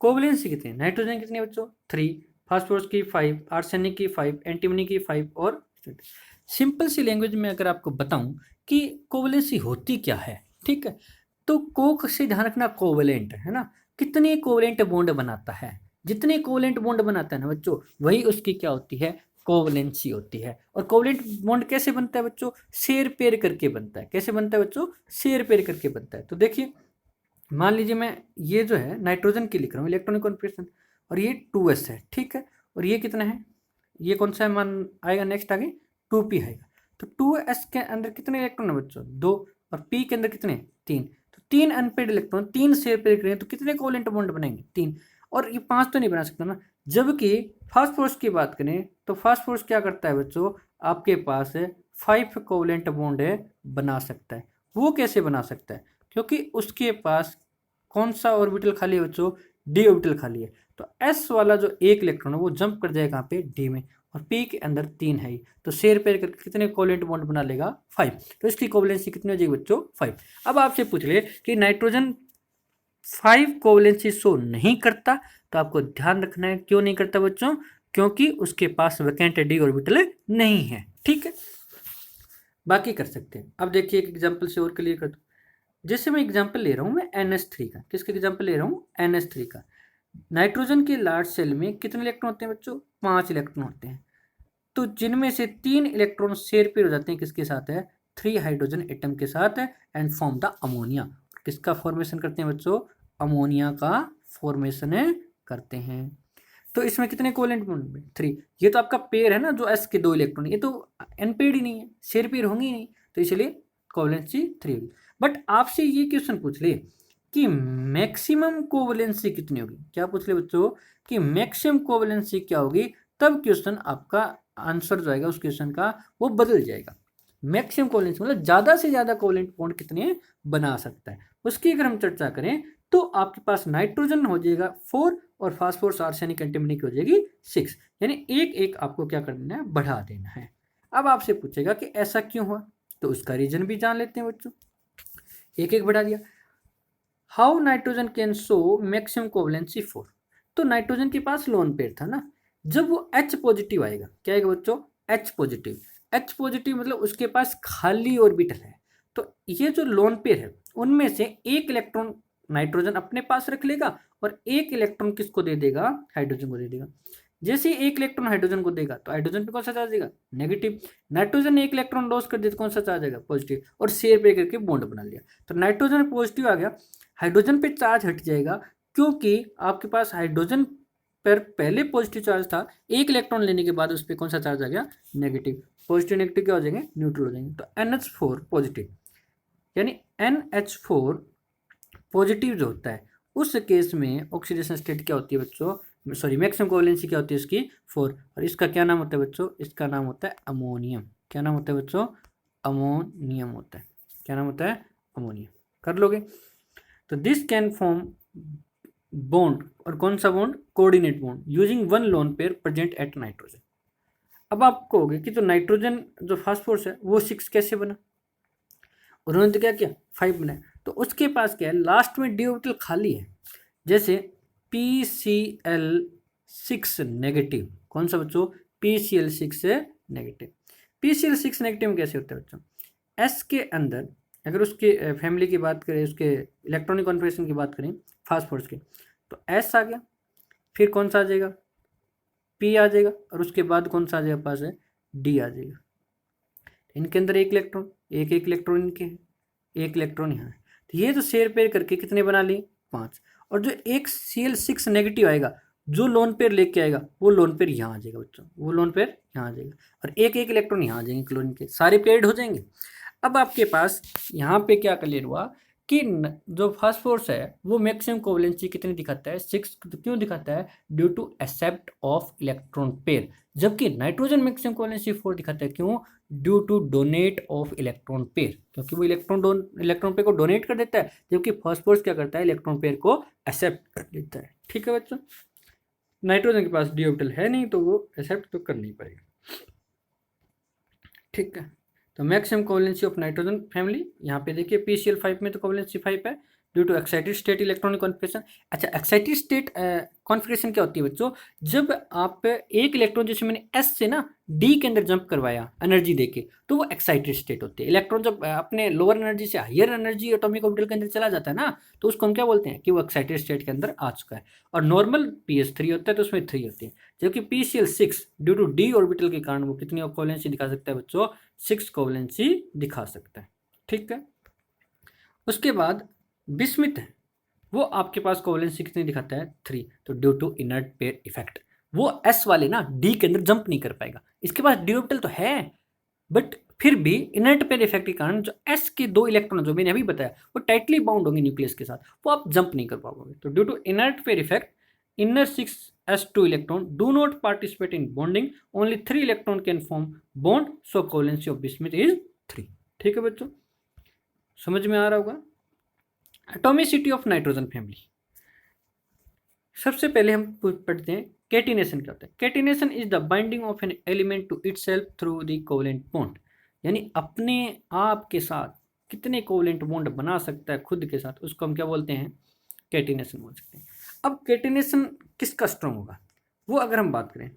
कोवलेंसी कितनी है, नाइट्रोजन कितनी है बच्चों, 3, फास्फोरस की 5, आर्सेनिक की 5, एंटीमनी की 5 और सिंपल सी लैंग्वेज में अगर आपको बताऊं कि कोवलेंसी होती क्या है, ठीक है। तो कोक से ध्यान रखना, कोवलेंट है ना, कितने कोवलेंट बॉन्ड बनाता है, जितने कोवलेंट बॉन्ड बनाता है ना बच्चों, वही उसकी क्या होती है, कोवलेंसी होती है। और कोवलेंट बॉन्ड कैसे बनता है बच्चों, शेयर पेयर करके बनता है। कैसे बनता है बच्चों, शेयर पेयर करके बनता है। तो देखिए, मान लीजिए मैं ये जो है नाइट्रोजन की लिख रहा हूँ, इलेक्ट्रॉनिक कॉन्फिगरेशन, और ये 2s है, ठीक है। और ये कितना है, ये कौन सा है, मान आएगा नेक्स्ट आगे 2p आएगा। तो 2s के अंदर कितने इलेक्ट्रॉन है बच्चों, 2, और p के अंदर कितने, 3। तो 3 अनपेड इलेक्ट्रॉन 3 शेयर पेयर करें तो कितने कोवलेंट बॉन्ड बनेंगे, 3। और ये 5 तो नहीं बना सकता ना। जबकि फास्फोरस की बात करें तो फास्फोरस क्या करता है बच्चों, आपके पास 5 कोवलेंट बॉन्ड बना सकता है। वो कैसे बना सकता है, क्योंकि उसके पास कौन सा ऑर्बिटल खाली है बच्चों, डी ऑर्बिटल खाली है। तो एस वाला जो एक इलेक्ट्रॉन है वो जंप कर जाएगा कहाँ पे, डी में, और पी के अंदर 3 है ही, तो शेयर पेयर करके कितने कोवेलेंट बॉन्ड बना लेगा, 5। तो इसकी कोवेलेंसी कितनी हो जाएगी बच्चों, 5। अब आपसे पूछ ले कि नाइट्रोजन 5 कोवेलेंसी शो नहीं करता, तो आपको ध्यान रखना है क्यों नहीं करता बच्चों, क्योंकि उसके पास वैकेंट डी ऑर्बिटल नहीं है। ठीक है, बाकी कर सकते हैं। अब देखिए एक एग्जांपल से और क्लियर कर दूं। जैसे मैं एग्जांपल ले रहा हूं मैं NH3 का, किसके एग्जांपल ले रहा हूं, NH3 का। नाइट्रोजन के लार्ज सेल में कितने इलेक्ट्रॉन होते हैं बच्चों, 5 इलेक्ट्रॉन होते हैं। तो जिनमें से 3 इलेक्ट्रॉन शेयर पेयर हो जाते हैं, किसके साथ है, 3 हाइड्रोजन एटम के साथ है, एंड फॉर्म द अमोनिया। किसका फॉर्मेशन करते हैं बच्चों, अमोनिया का फॉर्मेशन करते हैं। तो इसमें कितने कोवेलेंट बॉन्ड, 3। ये तो आपका पेयर है ना, जो एस के 2 इलेक्ट्रॉन, ये तो एनपेड ही नहीं है, शेयर पेयर होंगे ही नहीं, तो इसलिए कोवेलेंसी 3 होगी। बट आपसे ये क्वेश्चन पूछ ले कि मैक्सिमम कोवेलेंसी कितनी होगी, क्या पूछ ले बच्चों कि मैक्सिमम कोवेलेंसी क्या होगी, तब क्वेश्चन आपका आंसर जो आएगा उस क्वेश्चन का वो बदल जाएगा। मैक्सिमम कोवेलेंसी मतलब ज़्यादा से ज़्यादा कोवेलेंट बॉन्ड कितने बना सकता है, उसकी अगर हम चर्चा करें तो आपके पास नाइट्रोजन हो जाएगा 4 और फास्फोरस आर्सेनिक एंटीमनी की हो जाएगी 6, यानी एक एक आपको क्या करना है, बढ़ा देना है। अब आपसे पूछेगा कि ऐसा क्यों हुआ, तो उसका रीजन भी जान लेते हैं बच्चों। एक एक बढ़ा दिया। How nitrogen can show maximum covalency 4, तो नाइट्रोजन के पास लोन पेयर था ना, जब वो H पॉजिटिव आएगा, क्या आएगा बच्चों, H पॉजिटिव। H पॉजिटिव मतलब उसके पास खाली ऑर्बिटल है, तो ये जो लोन पेयर है उनमें से एक इलेक्ट्रॉन नाइट्रोजन अपने पास रख लेगा और एक इलेक्ट्रॉन किसको दे देगा, हाइड्रोजन को दे देगा। जैसे एक इलेक्ट्रॉन हाइड्रोजन को देगा तो हाइड्रोजन पे कौन सा चार्ज देगा, नेगेटिव। नाइट्रोजन ने एक इलेक्ट्रॉन लॉस कर दिया तो कौन सा चार्ज आएगा, पॉजिटिव, और शेयर पे करके बॉन्ड बना लिया। तो नाइट्रोजन पॉजिटिव आ गया, हाइड्रोजन पे चार्ज हट जाएगा, क्योंकि आपके पास हाइड्रोजन पर पहले पॉजिटिव चार्ज था, एक इलेक्ट्रॉन लेने के बाद उस पर कौन सा चार्ज आ गया, नेगेटिव। पॉजिटिव नेगेटिव क्या हो जाएंगे, न्यूट्रल हो जाएंगे। तो NH4 पॉजिटिव, यानी NH4 पॉजिटिव जो होता है उस केस में ऑक्सीडेशन स्टेट क्या होती है बच्चों, सॉरी मैक्सिमम कोवेलेंसी क्या होती है इसकी, 4। और इसका क्या नाम होता है बच्चों, इसका नाम होता है अमोनियम। क्या नाम होता है बच्चों, अमोनियम होता है। क्या नाम होता है, अमोनियम। कर लोगे। तो दिस कैन फॉर्म बॉन्ड, और कौन सा bond, coordinate bond, using one lone pair present at nitrogen. अब आप कहोगे कि तो नाइट्रोजन जो फास्फोरस है वो 6 कैसे बना, उन्होंने तो क्या किया, 5 बनाया। तो उसके पास क्या है, लास्ट में डी ऑर्बिटल खाली है, जैसे PCl6 नेगेटिव। कौन सा बच्चों, PCl6 नेगेटिव। PCl6 नेगेटिव कैसे होता है बच्चों, एस के अंदर अगर उसके फैमिली की बात करें, उसके इलेक्ट्रॉनिक कॉन्फिगरेशन की बात करें फास्फोरस के, तो एस आ गया, फिर कौन सा आ जाएगा, पी आ जाएगा, और उसके बाद कौन सा आ जाएगा पास है, डी आ जाएगा। इनके अंदर एक इलेक्ट्रॉन, एक एक इलेक्ट्रॉन इनके है, एक इलेक्ट्रॉन यहाँ है। तो ये तो शेयर पेयर करके कितने बना लिए, 5। और जो एक Cl6 नेगेटिव आएगा, जो लोन पेयर लेके आएगा वो लोन पेयर यहाँ आ जाएगा बच्चों, वो लोन पेयर यहाँ आ जाएगा, और एक एक इलेक्ट्रॉन यहाँ आ जाएंगे, क्लोरीन के सारे पेयर्ड हो जाएंगे। अब आपके पास यहाँ पे क्या क्लियर हुआ कि जो फास्फोरस है वो मैक्सिमम कोवेलेंसी कितनी दिखाता है, 6। क्यों दिखाता है, due to accept of electron pair. जबकि नाइट्रोजन मैक्सिमम कोवेलेंसी 4 दिखाता है, क्यों, due to donate of electron pair, क्योंकि वो इलेक्ट्रॉन पेयर को डोनेट कर देता है, जबकि फास्फोरस क्या करता है, इलेक्ट्रॉन पेयर को एक्सेप्ट कर लेता है। ठीक है बच्चों, नाइट्रोजन के पास डी ऑर्बिटल है नहीं तो वो एक्सेप्ट तो कर नहीं पाएगा। ठीक है, तो maximum covalency of nitrogen family यहाँ पे देखिए PCl5 में तो कोवेलेंसी 5 है, due to excited state electronic configuration. अच्छा, एक्साइटेड स्टेट कॉन्फिगरेशन क्या होती है बच्चों, जब आप एक इलेक्ट्रॉन, जैसे मैंने S से ना D के अंदर जंप करवाया एनर्जी देके, तो वो एक्साइटेड स्टेट होती है। इलेक्ट्रॉन जब अपने लोअर एनर्जी से हायर एनर्जी एटॉमिक ऑर्बिटल के अंदर चला जाता है ना, तो उसको हम क्या बोलते हैं कि वो एक्साइटेड स्टेट के अंदर आ चुका है। और नॉर्मल PS3 होता है तो उसमें 3 होती है, जबकि PCl6 due to D orbital के कारण वो कितनी कोवेलेंसी दिखा सकता है बच्चों, 6 कोवेलेंसी दिखा सकता है। ठीक है, उसके बाद बिस्मिथ है, वो आपके पास कोवेलेंसी कितनी दिखाता है, 3। तो due to inert pair effect, वो S वाले ना D के अंदर जंप नहीं कर पाएगा, इसके पास डी ऑर्बिटल तो है, बट फिर भी इनर्ट पेयर इफेक्ट के कारण जो S के 2 इलेक्ट्रॉन जो मैंने अभी बताया वो टाइटली बाउंड होंगे न्यूक्लियस के साथ, वो आप जंप नहीं कर पाओगे। तो due to inert pair effect, inner 6s2 electron do not participate in bonding, only 3 electron can form bond, so covalency of bismuth is 3। ठीक है बच्चों, समझ में आ रहा होगा। Atomicity of nitrogen family. सबसे पहले हम पढ़ते हैं कैटिनेशन क्या होता है। Catenation is the binding of an element to itself through the covalent bond, यानी अपने आप के साथ कितने कोवेलेंट बॉन्ड बना सकता है खुद के साथ, उसको हम क्या बोलते हैं, कैटिनेशन बोल सकते हैं। अब कैटिनेशन किसका स्ट्रॉन्ग होगा, वो अगर हम बात करें,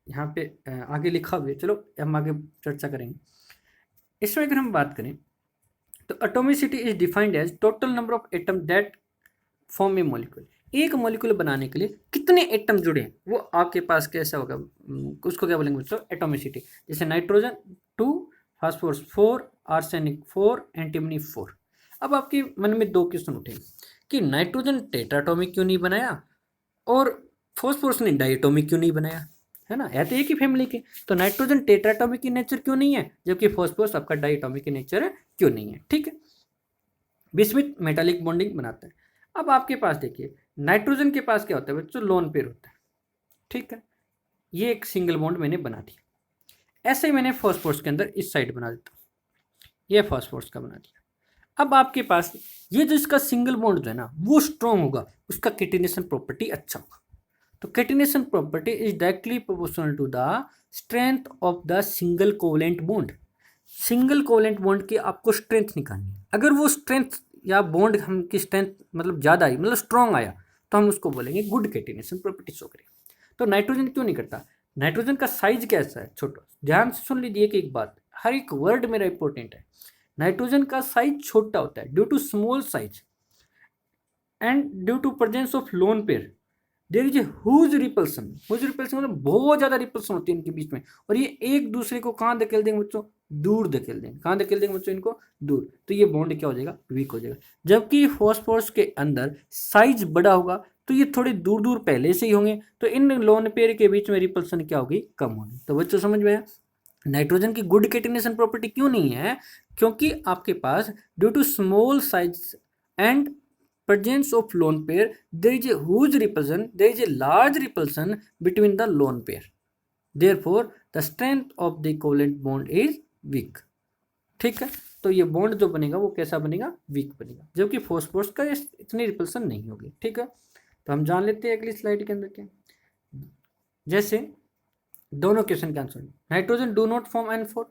यहाँ पे आगे लिखा हुआ है, चलो हम आगे चर्चा करेंगे। इसमें अगर हम बात करें तो atomicity is defined as total number of atom that form a molecule. एक मॉलिक्यूल बनाने के लिए कितने एटम जुड़े हैं वो आपके पास कैसा होगा, उसको क्या बोलेंगे दोस्तों, एटॉमिसिटी। जैसे नाइट्रोजन 2, फास्फोरस 4, आर्सेनिक 4, एंटीमनी 4। अब आपके मन में दो क्वेश्चन उठे कि नाइट्रोजन टेट्राटॉमिक क्यों नहीं बनाया और फॉस्फोरस ने डायटोमिक क्यों नहीं बनाया, है ना, है तो एक ही फैमिली के। तो नाइट्रोजन टेट्राटॉमिक की नेचर क्यों नहीं है, जबकि फॉस्फोरस आपका डायटोमिक की नेचर क्यों नहीं है, ठीक है। बिस्मिथ मेटालिक बॉन्डिंग बनाता है। अब आपके पास देखिए नाइट्रोजन के पास क्या होता है बच्चों, लोन पेयर होता है, ठीक है। ये एक सिंगल बॉन्ड मैंने बना दिया। ऐसे ही मैंने फॉस्फोरस के अंदर इस साइड बना देता हूँ, ये फॉस्फोरस का बना दिया। अब आपके पास ये जो इसका सिंगल बॉन्ड जो है ना वो स्ट्रॉन्ग होगा, उसका कैटिनेशन प्रॉपर्टी अच्छा होगा। तो catenation property is directly proportional to the strength of the single covalent bond. Single covalent bond की आपको स्ट्रेंथ निकालनी है। अगर वो स्ट्रेंथ या बॉन्ड हम की स्ट्रेंथ मतलब ज़्यादा आई, मतलब स्ट्रॉन्ग आया, तो हम उसको बोलेंगे गुड कैटिनेशन प्रॉपर्टी शो करेगी। तो नाइट्रोजन क्यों नहीं करता, नाइट्रोजन का साइज कैसा है, छोटा। ध्यान से सुन लीजिए कि एक बात, हर एक वर्ड मेरा इंपॉर्टेंट है। नाइट्रोजन का साइज छोटा होता है due to small size and due to presence of lone pair there is a huge repulsion. Huge repulsion मतलब बहुत ज़्यादा रिपल्सन होती है इनके बीच में, और ये एक दूसरे को कहाँ धकेल देंगे बच्चों, दूर धकेल देंगे। कहाँ धकेल देंगे बच्चों, इनको दूर। तो ये बॉन्ड क्या हो जाएगा, वीक हो जाएगा। जबकि फॉस्फोरस के अंदर साइज बड़ा होगा तो ये थोड़े दूर दूर पहले से ही होंगे, तो इन लोन पेयर के बीच में रिपल्सन क्या होगी, कम होगी। तो बच्चों समझ में आया नाइट्रोजन की गुड कैटिनेशन प्रॉपर्टी क्यों नहीं है, क्योंकि आपके पास due to small size and presence of lone pair there is a huge repulsion, there is a large repulsion between the lone pair, therefore the strength of the covalent bond is weak, ठीक है। तो ये bond जो बनेगा वो कैसा बनेगा, week बनेगा, जबकि फॉस्फोरस का इतनी रिपल्सन नहीं होगी, ठीक है। तो हम जान लेते हैं अगली स्लाइड के अंदर क्या, जैसे दोनों क्वेश्चन के answer, nitrogen do not form N4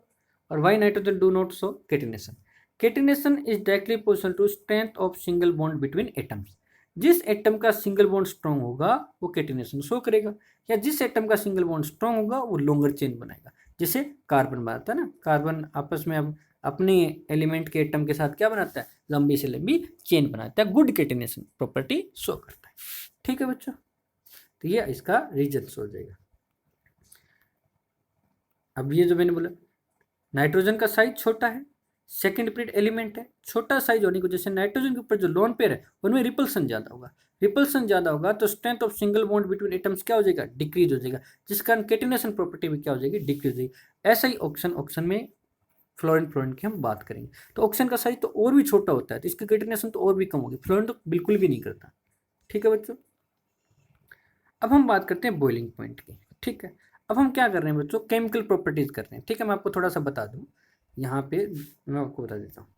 और why nitrogen do not show catenation. Catenation is directly proportional to strength of single bond between atoms. जिस एटम का सिंगल बॉन्ड स्ट्रॉन्ग होगा वो कैटिनेशन शो करेगा, या जिस एटम का सिंगल बॉन्ड स्ट्रॉन्ग होगा वो लॉन्गर चेन बनाएगा। जैसे कार्बन बनाता है ना, कार्बन आपस में अब अपने एलिमेंट के एटम के साथ क्या बनाता है, लंबी से लंबी चेन बनाता है, गुड कैटिनेशन प्रॉपर्टी शो करता है, ठीक है बच्चों। तो ये इसका रीजन हो जाएगा। अब ये जो मैंने बोला नाइट्रोजन का साइज छोटा है, सेकेंड पीरियड एलिमेंट है, छोटा साइज होने की वजह से नाइट्रोजन के ऊपर जो लोन पेयर है उनमें रिपल्सन ज़्यादा होगा। रिपल्सन ज़्यादा होगा तो strength of single bond between atoms क्या हो जाएगा, डिक्रीज हो जाएगा, जिस कारण कैटिनेशन प्रॉपर्टी भी क्या हो जाएगी, डिक्रीज हो जाएगी। ऐसा ही ऑक्सीजन में फ्लोरीन की हम बात करेंगे तो ऑक्सीजन का साइज तो और भी छोटा होता है, तो इसकी कैटिनेशन तो और भी कम होगी, फ्लोरीन तो बिल्कुल भी नहीं करता, ठीक है बच्चों। अब हम बात करते हैं बॉइलिंग पॉइंट की, ठीक है। अब हम क्या कर रहे हैं बच्चों, केमिकल प्रॉपर्टीज कर रहे हैं, ठीक है। मैं आपको थोड़ा सा बता दूं, यहाँ पे मैं आपको बता देता हूँ।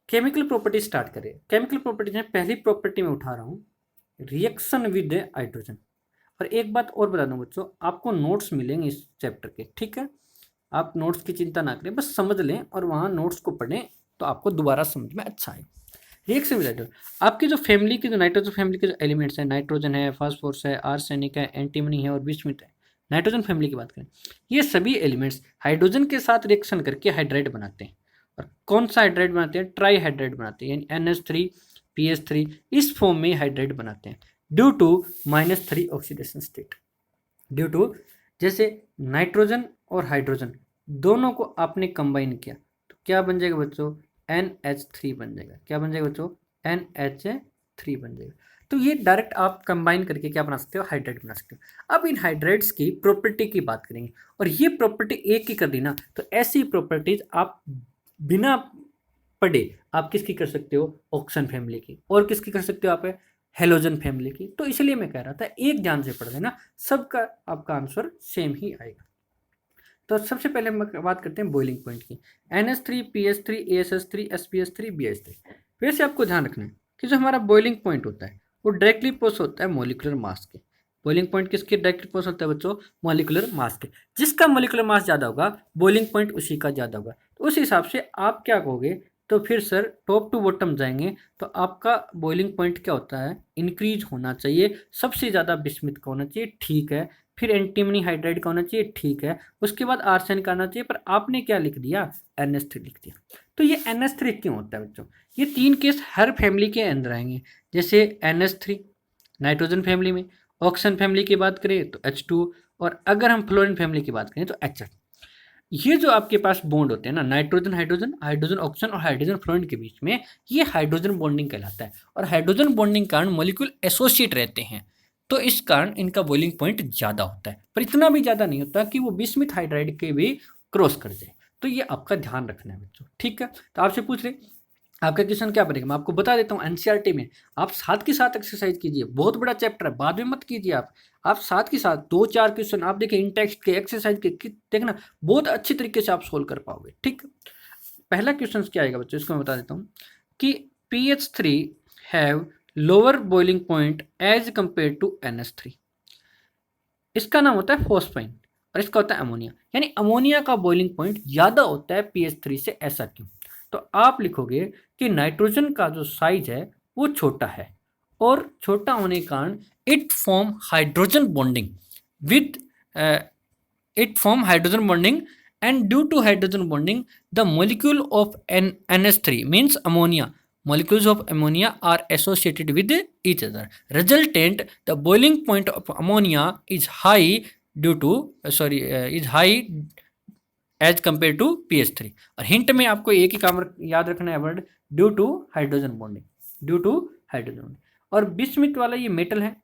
केमिकल प्रॉपर्टीज स्टार्ट करें। केमिकल प्रॉपर्टीज में पहली प्रॉपर्टी में उठा रहा हूँ रिएक्शन विद हाइड्रोजन। और एक बात और बता दूं बच्चों, आपको नोट्स मिलेंगे इस चैप्टर के, ठीक है। आप नोट्स की चिंता ना करें, बस समझ लें और वहाँ नोट्स को पढ़ें तो आपको दोबारा समझ में अच्छा आए। रिएक्शन विद हाइड्रोजन, आपकी जो फैमिली की जो नाइट्रोजन फैमिली के जो एलिमेंट्स हैं, नाइट्रोजन है, फास्फोरस है, आर्सेनिक है, एंटीमनी है और बिस्मुथ है, नाइट्रोजन फैमिली की बात करें, ये सभी एलिमेंट्स हाइड्रोजन के साथ रिएक्शन करके हाइड्राइड बनाते हैं। और कौन सा हाइड्राइड बनाते हैं, ट्राई हाइड्राइड बनाते हैं, यानी NH3 PH3 इस फॉर्म में हाइड्राइड बनाते हैं due to -3 oxidation state. Due to जैसे नाइट्रोजन और हाइड्रोजन दोनों को आपने कंबाइन किया तो क्या बन जाएगा बच्चों, NH3 बन जाएगा। क्या बन जाएगा बच्चों, NH3 बन जाएगा। तो ये डायरेक्ट आप कंबाइन करके क्या बना सकते हो, हाइड्राइड बना सकते हो। अब इन हाइड्राइड्स की प्रॉपर्टी की बात करेंगे, और ये प्रॉपर्टी एक ही कर दी ना, तो ऐसी प्रॉपर्टीज आप बिना पढ़े आप किसकी कर सकते हो, ऑक्सीजन फैमिली की, और किसकी कर सकते हो आप, हेलोजन फैमिली की। तो इसलिए मैं कह रहा था एक ध्यान से पढ़ देना, सबका आपका आंसर सेम ही आएगा। तो सबसे पहले हम बात करते हैं बॉइलिंग पॉइंट की, NH3 PH3 ASH3 SPH3 BH3। वैसे आपको ध्यान रखना है कि जो हमारा बॉइलिंग पॉइंट होता है वो डायरेक्टली पोस्ट होता है मॉलिक्यूलर मास के। बॉइलिंग पॉइंट किसके डायरेक्टली पोस्ट होता है बच्चों? मॉलिक्यूलर मास के। जिसका मॉलिक्यूलर मास ज़्यादा होगा बॉइलिंग पॉइंट उसी का ज़्यादा होगा। तो उस हिसाब से आप क्या कहोगे? तो फिर सर टॉप टू बॉटम जाएंगे तो आपका बॉइलिंग पॉइंट क्या होता है? इंक्रीज होना चाहिए। सबसे ज़्यादा बिस्मिथ का होना चाहिए, ठीक है। फिर एंटीमनी हाइड्राइड का होना चाहिए, ठीक है। उसके बाद आर्सेन का आना चाहिए, पर आपने क्या लिख दिया? NH3 लिख दिया। तो ये NH3 क्यों होता है बच्चों? ये 3 केस हर फैमिली के अंदर आएंगे। जैसे NH3 नाइट्रोजन फैमिली में, ऑक्सीजन फैमिली की बात करें तो H2, और अगर हम फ्लोरीन फैमिली की बात करें तो HF। ये जो आपके पास बॉन्ड होते हैं ना, नाइट्रोजन हाइड्रोजन, हाइड्रोजन ऑक्सीजन और हाइड्रोजन फ्लोरीन के बीच में, ये हाइड्रोजन बॉन्डिंग कहलाता है। और हाइड्रोजन बॉन्डिंग कारण मॉलिक्यूल एसोसिएट रहते हैं, तो इस कारण इनका बॉइलिंग पॉइंट ज़्यादा होता है, पर इतना भी ज़्यादा नहीं होता कि वो बिस्मिथ हाइड्राइड के भी क्रॉस कर जाए। तो ये आपका ध्यान रखना है बच्चों, ठीक है। तो आपसे पूछ रहे आपका क्वेश्चन क्या बनेगा, मैं आपको बता देता हूँ। एनसीईआरटी में आप साथ के साथ एक्सरसाइज कीजिए, बहुत बड़ा चैप्टर है, बाद में मत कीजिए आप साथ के साथ 2-4 क्वेश्चन आप देखिए, इन टेक्स्ट के एक्सरसाइज के देखना, बहुत अच्छी तरीके से आप सोल्व कर पाओगे, ठीक। पहला क्वेश्चन क्या आएगा बच्चों, इसको मैं बता देता हूँ कि PH3 have lower boiling point as compare to NH3। इसका नाम होता है फॉस्फाइन और इसका होता है अमोनिया, यानी अमोनिया का बॉइलिंग पॉइंट ज़्यादा होता है PH3 से। ऐसा क्यों? तो आप लिखोगे कि नाइट्रोजन का जो साइज है वो छोटा है, और छोटा होने के कारण it form hydrogen bonding with it form hydrogen bonding, and due to hydrogen bonding the molecule of NH3 means ammonia, molecules of ammonia are associated with each other, resultant the boiling point of ammonia is high due to is high as compare to PH3। और hint में आपको एक ही काम याद रखना है, word due to hydrogen bonding, due to hydrogen bonding. और bismuth वाला ये मेटल है,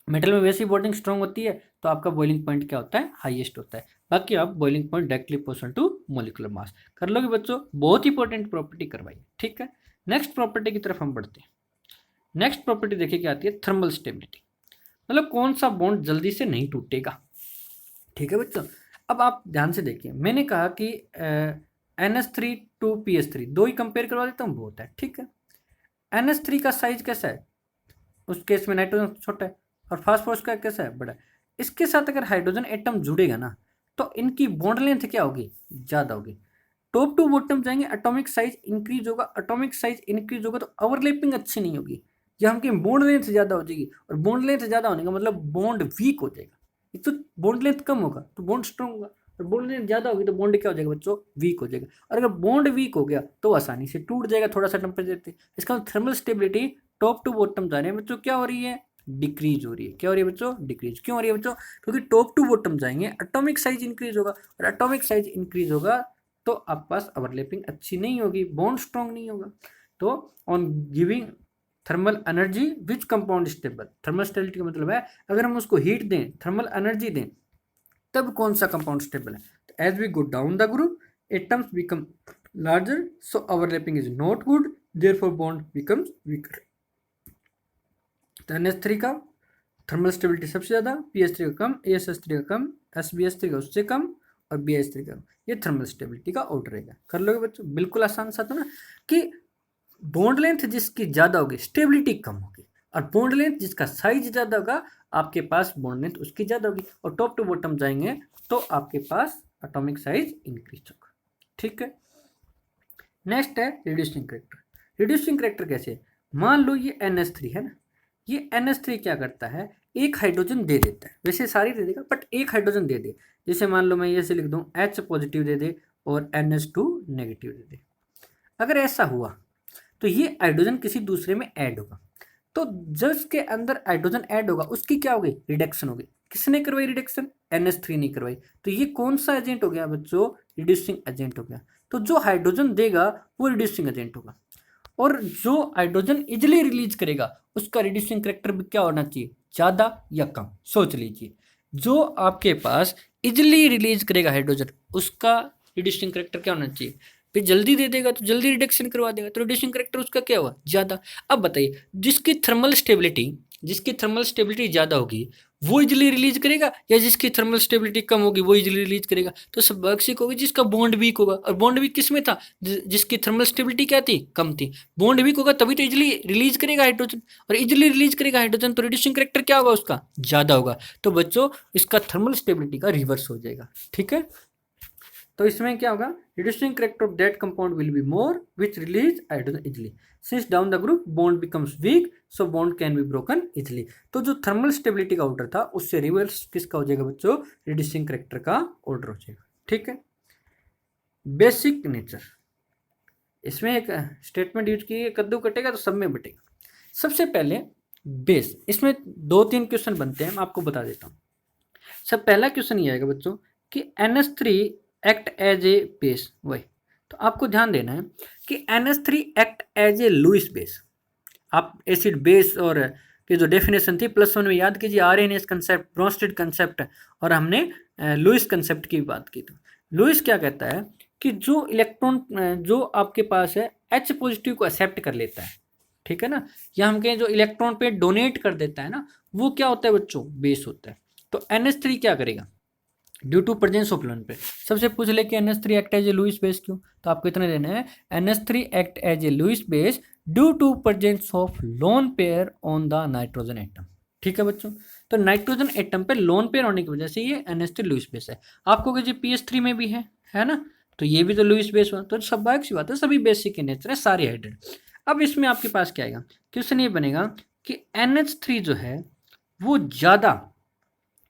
मेटल में वैसी बॉन्डिंग स्ट्रॉन्ग होती है, तो आपका बॉइलिंग पॉइंट क्या होता है? हाईएस्ट होता है। बाकी आप boiling point directly proportional to molecular mass कर लोगे बच्चों, बहुत इंपॉर्टेंट प्रॉपर्टी करवाइए, ठीक है। नेक्स्ट प्रॉपर्टी की तरफ हम बढ़ते हैं। नेक्स्ट प्रॉपर्टी देखिए क्या आती है, थर्मल स्टेबिलिटी, मतलब कौन सा बॉन्ड जल्दी से नहीं टूटेगा, ठीक है बच्चों। अब आप ध्यान से देखिए, मैंने कहा कि NH3 टू PH3 दो ही कंपेयर करवा देता हूँ, बहुत है, ठीक है। NH3 का साइज कैसा है? उस केस में नाइट्रोजन छोटा है, और फास्फोरस का कैसा है? बड़ा है। इसके साथ अगर हाइड्रोजन एटम जुड़ेगा ना, तो इनकी बॉन्ड लेंथ क्या होगी? ज़्यादा होगी। टॉप टू बॉटम जाएंगे, एटॉमिक साइज इंक्रीज होगा, एटॉमिक साइज इंक्रीज होगा तो ओवरलैपिंग अच्छी नहीं होगी, या हमकी बॉन्ड लेंथ ज़्यादा हो जाएगी, और बॉन्ड लेंथ ज़्यादा होने का मतलब बॉन्ड वीक हो जाएगा। एक तो बॉन्ड लेंथ कम होगा तो बॉन्ड स्ट्रॉन्ग होगा, और बॉन्ड लेंथ ज़्यादा होगी तो बॉन्ड क्या हो जाएगा बच्चों? वीक हो जाएगा। और अगर बॉन्ड वीक हो गया तो आसानी से टूट जाएगा, थोड़ा सा टेम्परेचर देते। इसका thermal stability top to bottom जा रहे हैं बच्चों, क्या हो रही है? डिक्रीज हो रही है। क्या हो रही है बच्चों? डिक्रीज। क्यों हो रही है बच्चों? क्योंकि टॉप टू बॉटम जाएंगे, एटॉमिक साइज इंक्रीज होगा, और एटॉमिक साइज इंक्रीज होगा तो आपके पास ओवरलैपिंग अच्छी नहीं होगी, बॉन्ड स्ट्रॉन्ग नहीं होगा। तो on giving thermal energy which compound stable, thermal stability का मतलब है अगर हम उसको हीट दें, थर्मल एनर्जी दें, तब कौन सा कंपाउंड स्टेबल है। तो as we go down the group atoms become larger, so overlapping is not good, therefore bond becomes weaker. तो NH3 का थर्मल स्टेबिलिटी सबसे ज़्यादा, PH3 का कम, ASH3 का कम, SbH3 का उससे कम, और BH3 का कम। ये थर्मल स्टेबिलिटी का ऑर्डर रहेगा। कर लोगे बच्चों, बिल्कुल आसान सा था ना, कि बॉन्ड लेंथ जिसकी ज़्यादा होगी स्टेबिलिटी कम होगी, और बॉन्ड लेंथ जिसका साइज ज़्यादा होगा आपके पास बॉन्ड लेंथ उसकी ज़्यादा होगी, और टॉप टू बॉटम जाएंगे तो आपके पास एटॉमिक साइज इंक्रीज होगा, ठीक है। नेक्स्ट है रिड्यूसिंग करेक्टर। रिड्यूसिंग करेक्टर कैसे है? मान लो ये NH3 है ना, ये NH3 क्या करता है? एक हाइड्रोजन दे देता है, वैसे सारी दे देगा बट एक हाइड्रोजन दे दे। जैसे मान लो मैं ये से लिख दूँ H पॉजिटिव दे दे और NH2 नेगेटिव दे दे। अगर ऐसा हुआ तो ये हाइड्रोजन किसी दूसरे में ऐड होगा, तो जब इसके अंदर हाइड्रोजन ऐड होगा उसकी क्या होगी? रिडक्शन होगी। किसने करवाई रिडक्शन? NH3 ने करवाई। तो ये कौन सा एजेंट हो गया बच्चों? रिड्यूसिंग एजेंट हो गया। तो जो हाइड्रोजन देगा वो रिड्यूसिंग एजेंट होगा, और जो हाइड्रोजन इजिली रिलीज करेगा उसका रिड्यूसिंग करेक्टर भी क्या होना चाहिए? ज़्यादा या कम? सोच लीजिए, जो आपके पास इजिली रिलीज करेगा हाइड्रोजन उसका रिड्यूसिंग करेक्टर क्या होना चाहिए? फिर जल्दी दे देगा तो जल्दी रिडक्शन करवा देगा, तो रिड्यूसिंग करेक्टर उसका क्या हुआ? ज़्यादा। अब बताइए, जिसकी थर्मल स्टेबिलिटी ज़्यादा होगी वो इजिली रिलीज करेगा या जिसकी थर्मल स्टेबिलिटी कम होगी वो इजिली रिलीज करेगा? तो सबैक्सिक होगी जिसका बॉन्ड वीक होगा, और बॉन्ड वीक किस में था? जिसकी थर्मल स्टेबिलिटी क्या थी? कम थी। बॉन्ड वीक होगा तभी तो इजिली रिलीज करेगा हाइड्रोजन, और इजिली रिलीज करेगा हाइड्रोजन तो रिड्यूसिंग करैक्टर क्या होगा उसका? ज्यादा होगा। तो बच्चों इसका थर्मल स्टेबिलिटी का रिवर्स हो जाएगा, ठीक है। तो इसमें क्या होगा? Reducing character of that compound will be more which release hydrogen easily, since down the group bond becomes week so bond can be broken easily. तो जो थर्मल स्टेबिलिटी का ऑर्डर था उससे रिवर्स किसका हो जाएगा बच्चों? रिड्यूसिंग करैक्टर का ऑर्डर हो जाएगा, ठीक है। बेसिक नेचर, इसमें एक स्टेटमेंट यूज की है, कद्दू कटेगा तो सब में बटेगा। सबसे पहले बेस, इसमें 2-3 क्वेश्चन बनते हैं, मैं आपको बता देता हूँ। सब पहला क्वेश्चन ये आएगा बच्चों कि NH3 एक्ट एज ए बेस, वही तो आपको ध्यान देना है कि NH3 act as a Lewis base. आप एसिड बेस और की जो डेफिनेशन थी +1 में याद कीजिए, आरएनएस कंसेप्ट, ब्रोंस्टेड कंसेप्ट, और हमने लुईस कंसेप्ट की बात की। तो लुईस क्या कहता है कि जो इलेक्ट्रॉन जो आपके पास है H पॉजिटिव को एक्सेप्ट कर लेता है, ठीक है ना, या हम कहें जो इलेक्ट्रॉन पे डोनेट कर देता है ना, वो क्या होता है बच्चों? बेस होता है। तो NH3 क्या करेगा? Due to presence of lone पे सबसे पूछ ले कि NH3 act as a Lewis base क्यों, तो आपको इतना देना है NH3 act as a Lewis base due to presence of lone pair on the nitrogen atom, ठीक है बच्चों। तो नाइट्रोजन एटम पे लोन पेयर होने की वजह से ये NH3 लुईस बेस है। आपको कि PS3 में भी है ना, तो ये भी तो लुईस बेस हुआ। तो स्वाभाविक सी बात है, सभी बेसिक इन नेचर है, सारे हाइड्रेट। अब इसमें आपके पास क्या आएगा? क्वेश्चन ये बनेगा कि NH3 जो है वो ज़्यादा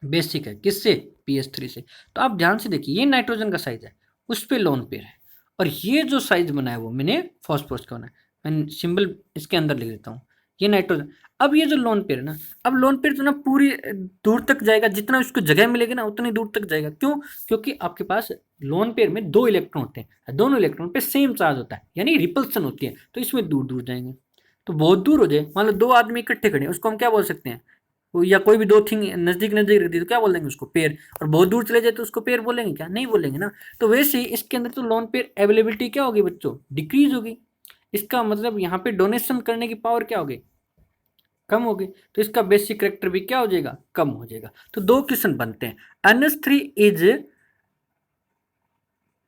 बेसिक है किससे? PS3 से। तो आप ध्यान से देखिए, ये नाइट्रोजन का साइज है, उस पर लोन पेयर है, और ये जो साइज बना है वो मैंने फॉस्फोरस का बना है। मैं सिंबल इसके अंदर लिख देता हूँ, ये नाइट्रोजन। अब ये जो लोन पेयर है ना, अब लोन पेयर तो ना पूरी दूर तक जाएगा, जितना उसको जगह मिलेगी ना उतनी दूर तक जाएगा। क्यों? क्योंकि आपके पास लोन पेयर में 2 इलेक्ट्रॉन होते हैं, दोनों इलेक्ट्रॉन पे सेम चार्ज होता है, यानी रिपल्सन होती है, तो इसमें दूर दूर जाएंगे। तो बहुत दूर हो जाए, मान लो 2 आदमी इकट्ठे खड़े हैं, उसको हम क्या बोल सकते हैं? या कोई भी 2 थिंग नजदीक नजदीक रख दी तो क्या बोल देंगे उसको? पेयर। और बहुत दूर चले जाए तो उसको पेयर बोलेंगे क्या? नहीं बोलेंगे ना। तो वैसे ही इसके अंदर तो लोन पेयर अवेलेबिलिटी क्या होगी बच्चों? डिक्रीज होगी। इसका मतलब यहाँ पे डोनेशन करने की पावर क्या होगी? कम होगी। तो इसका बेसिक करेक्टर भी क्या हो जाएगा? कम हो जाएगा। तो 2 क्वेश्चन बनते हैं, NH3 is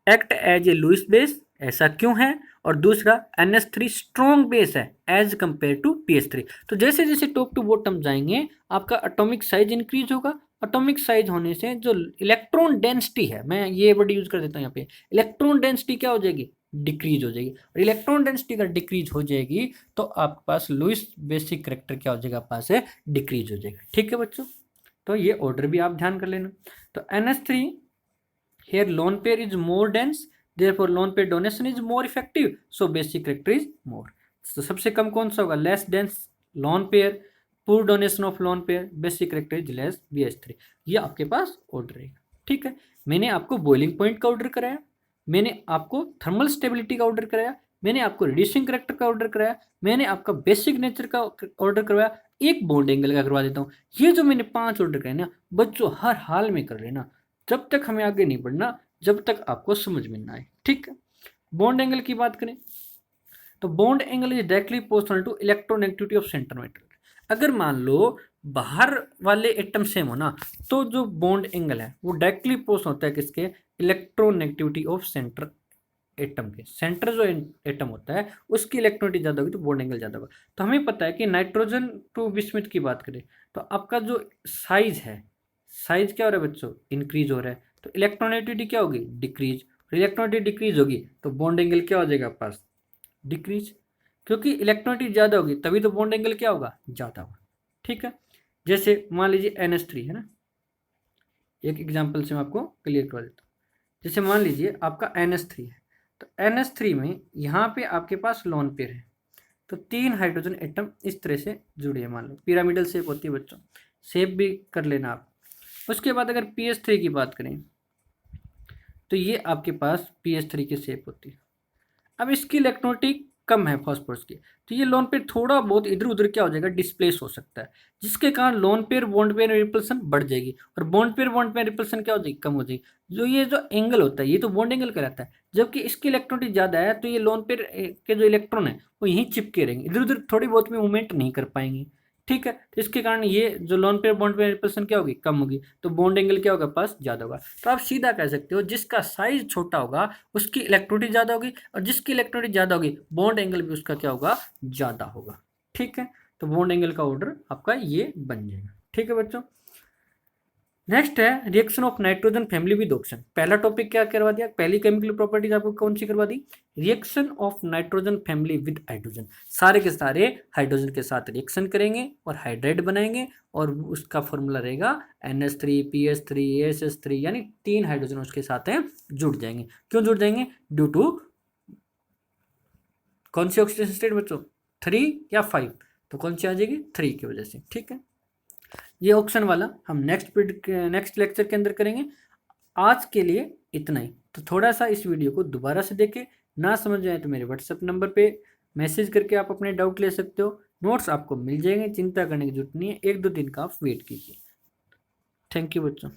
act as a Lewis base, ऐसा क्यों है? और दूसरा NH3 स्ट्रॉन्ग बेस है एज कंपेयर टू PS3। तो जैसे जैसे टॉप टू बॉटम जाएंगे आपका एटॉमिक साइज इंक्रीज होगा। एटॉमिक साइज होने से जो इलेक्ट्रॉन डेंसिटी है, मैं ये वर्ड यूज कर देता हूँ यहाँ पे, इलेक्ट्रॉन डेंसिटी क्या हो जाएगी? डिक्रीज हो जाएगी। और इलेक्ट्रॉन डेंसिटी अगर डिक्रीज हो जाएगी तो आपके पास लुईस बेसिक करेक्टर क्या हो जाएगा? पास है डिक्रीज हो जाएगा, ठीक है बच्चों। तो ये ऑर्डर भी आप ध्यान कर लेना। तो NH3 here lone pair is more dense, therefore lone pair donation is more effective, so basic character is more। तो सबसे कम कौन सा होगा? लेस डेंस लॉन पेयर, पूर donation of lone pair, basic character is less BH3। ये आपके पास order रहेगा, ठीक है। मैंने आपको बॉइलिंग पॉइंट का ऑर्डर कराया, मैंने आपको थर्मल स्टेबिलिटी का ऑर्डर कराया, मैंने आपको रिड्यूसिंग करेक्टर का ऑर्डर कराया, मैंने आपका बेसिक नेचर का ऑर्डर करवाया, एक बॉन्ड एंगल का करवा देता हूँ। ये जो मैंने 5 ऑर्डर कराए ना बच्चों, हर हाल में कर लेना, जब तक हमें आगे नहीं बढ़ना, जब तक आपको समझ में ना आए, ठीक है। बॉन्ड एंगल की बात करें तो bond angle is directly proportional to electronegativity of centre metal. अगर मान लो बाहर वाले एटम सेम हो ना, तो जो बॉन्ड एंगल है वो डायरेक्टली प्रोपोर्शनल होता है किसके? इलेक्ट्रोनेगेटिविटी ऑफ सेंटर एटम के। सेंटर जो एटम होता है उसकी इलेक्ट्रोनेगेटिविटी ज़्यादा होगी तो बॉन्ड एंगल ज़्यादा होगा। तो हमें पता है कि नाइट्रोजन टू बिस्मिथ की बात करें तो आपका जो साइज है, साइज क्या हो रहा है बच्चों? इंक्रीज हो रहा है, तो इलेक्ट्रोनेगेटिविटी क्या होगी? डिक्रीज। इलेक्ट्रोनेगेटिविटी डिक्रीज होगी तो बॉन्ड एंगल क्या हो जाएगा? पास डिक्रीज। क्योंकि इलेक्ट्रोनेगेटिविटी ज़्यादा होगी तभी तो बॉन्ड एंगल क्या होगा? ज़्यादा होगा, ठीक है। जैसे मान लीजिए NH3 है ना, एक एग्जाम्पल से मैं आपको क्लियर कर देता हूँ। जैसे मान लीजिए आपका NH3 है, तो NH3 में यहाँ पे आपके पास लोन पेयर है, तो 3 हाइड्रोजन एटम इस तरह से जुड़े हैं। मान लो पिरामिडल शेप होती है बच्चों, शेप भी कर लेना आप। उसके बाद अगर PS3 की बात करें तो ये आपके पास PS3 की शेप होती है। अब इसकी इलेक्ट्रोनेगेटिविटी कम है फॉस्फोरस की, तो ये लोन पेयर थोड़ा बहुत इधर उधर क्या हो जाएगा? डिस्प्लेस हो सकता है, जिसके कारण lone pair bond pair repulsion बढ़ जाएगी, और बॉन्ड पेयर रिपल्सन क्या हो जाएगी? कम हो जाएगी। जो ये जो एंगल होता है ये तो बॉन्ड एंगल कहलाता है, जबकि इसकी इलेक्ट्रोनेगेटिविटी ज़्यादा है तो ये लोन पेयर के जो इलेक्ट्रॉन है वो यहीं चिपके रहेंगे, इधर उधर थोड़ी बहुत भी मूवमेंट नहीं कर पाएंगे, ठीक है। तो इसके कारण ये जो lone pair bond pair repulsion क्या होगी, कम होगी, तो बॉन्ड एंगल क्या होगा, पास ज़्यादा होगा। तो आप सीधा कह सकते हो जिसका साइज छोटा होगा उसकी इलेक्ट्रोनिटी ज़्यादा होगी, और जिसकी इलेक्ट्रोनिटी ज़्यादा होगी बॉन्ड एंगल भी उसका क्या होगा, ज़्यादा होगा। ठीक है, तो बॉन्ड एंगल का ऑर्डर आपका ये बन जाएगा। ठीक है बच्चों, नेक्स्ट है reaction of nitrogen family with oxygen. पहला टॉपिक क्या करवा दिया, पहली केमिकल प्रॉपर्टीज आपको कौन सी करवा दी, reaction of nitrogen family with hydrogen. सारे के सारे हाइड्रोजन के साथ रिएक्शन करेंगे और हाइड्राइड बनाएंगे, और उसका फॉर्मूला रहेगा NH3 PH3 ASH3, यानी 3 हाइड्रोजन उसके साथ हैं जुड़ जाएंगे। क्यों जुड़ जाएंगे, ड्यू टू कौन सी ऑक्सीडेशन स्टेट बच्चों, 3 या 5, तो कौन सी आ जाएगी, 3 की वजह से। ठीक है, ये ऑप्शन वाला हम नेक्स्ट लेक्चर के अंदर करेंगे। आज के लिए इतना ही। तो थोड़ा सा इस वीडियो को दोबारा से देखें, ना समझ आए तो मेरे व्हाट्सएप नंबर पे मैसेज करके आप अपने डाउट ले सकते हो। नोट्स आपको मिल जाएंगे, चिंता करने की जरूरत नहीं है, 1-2 दिन का आप वेट कीजिए। थैंक यू बच्चों।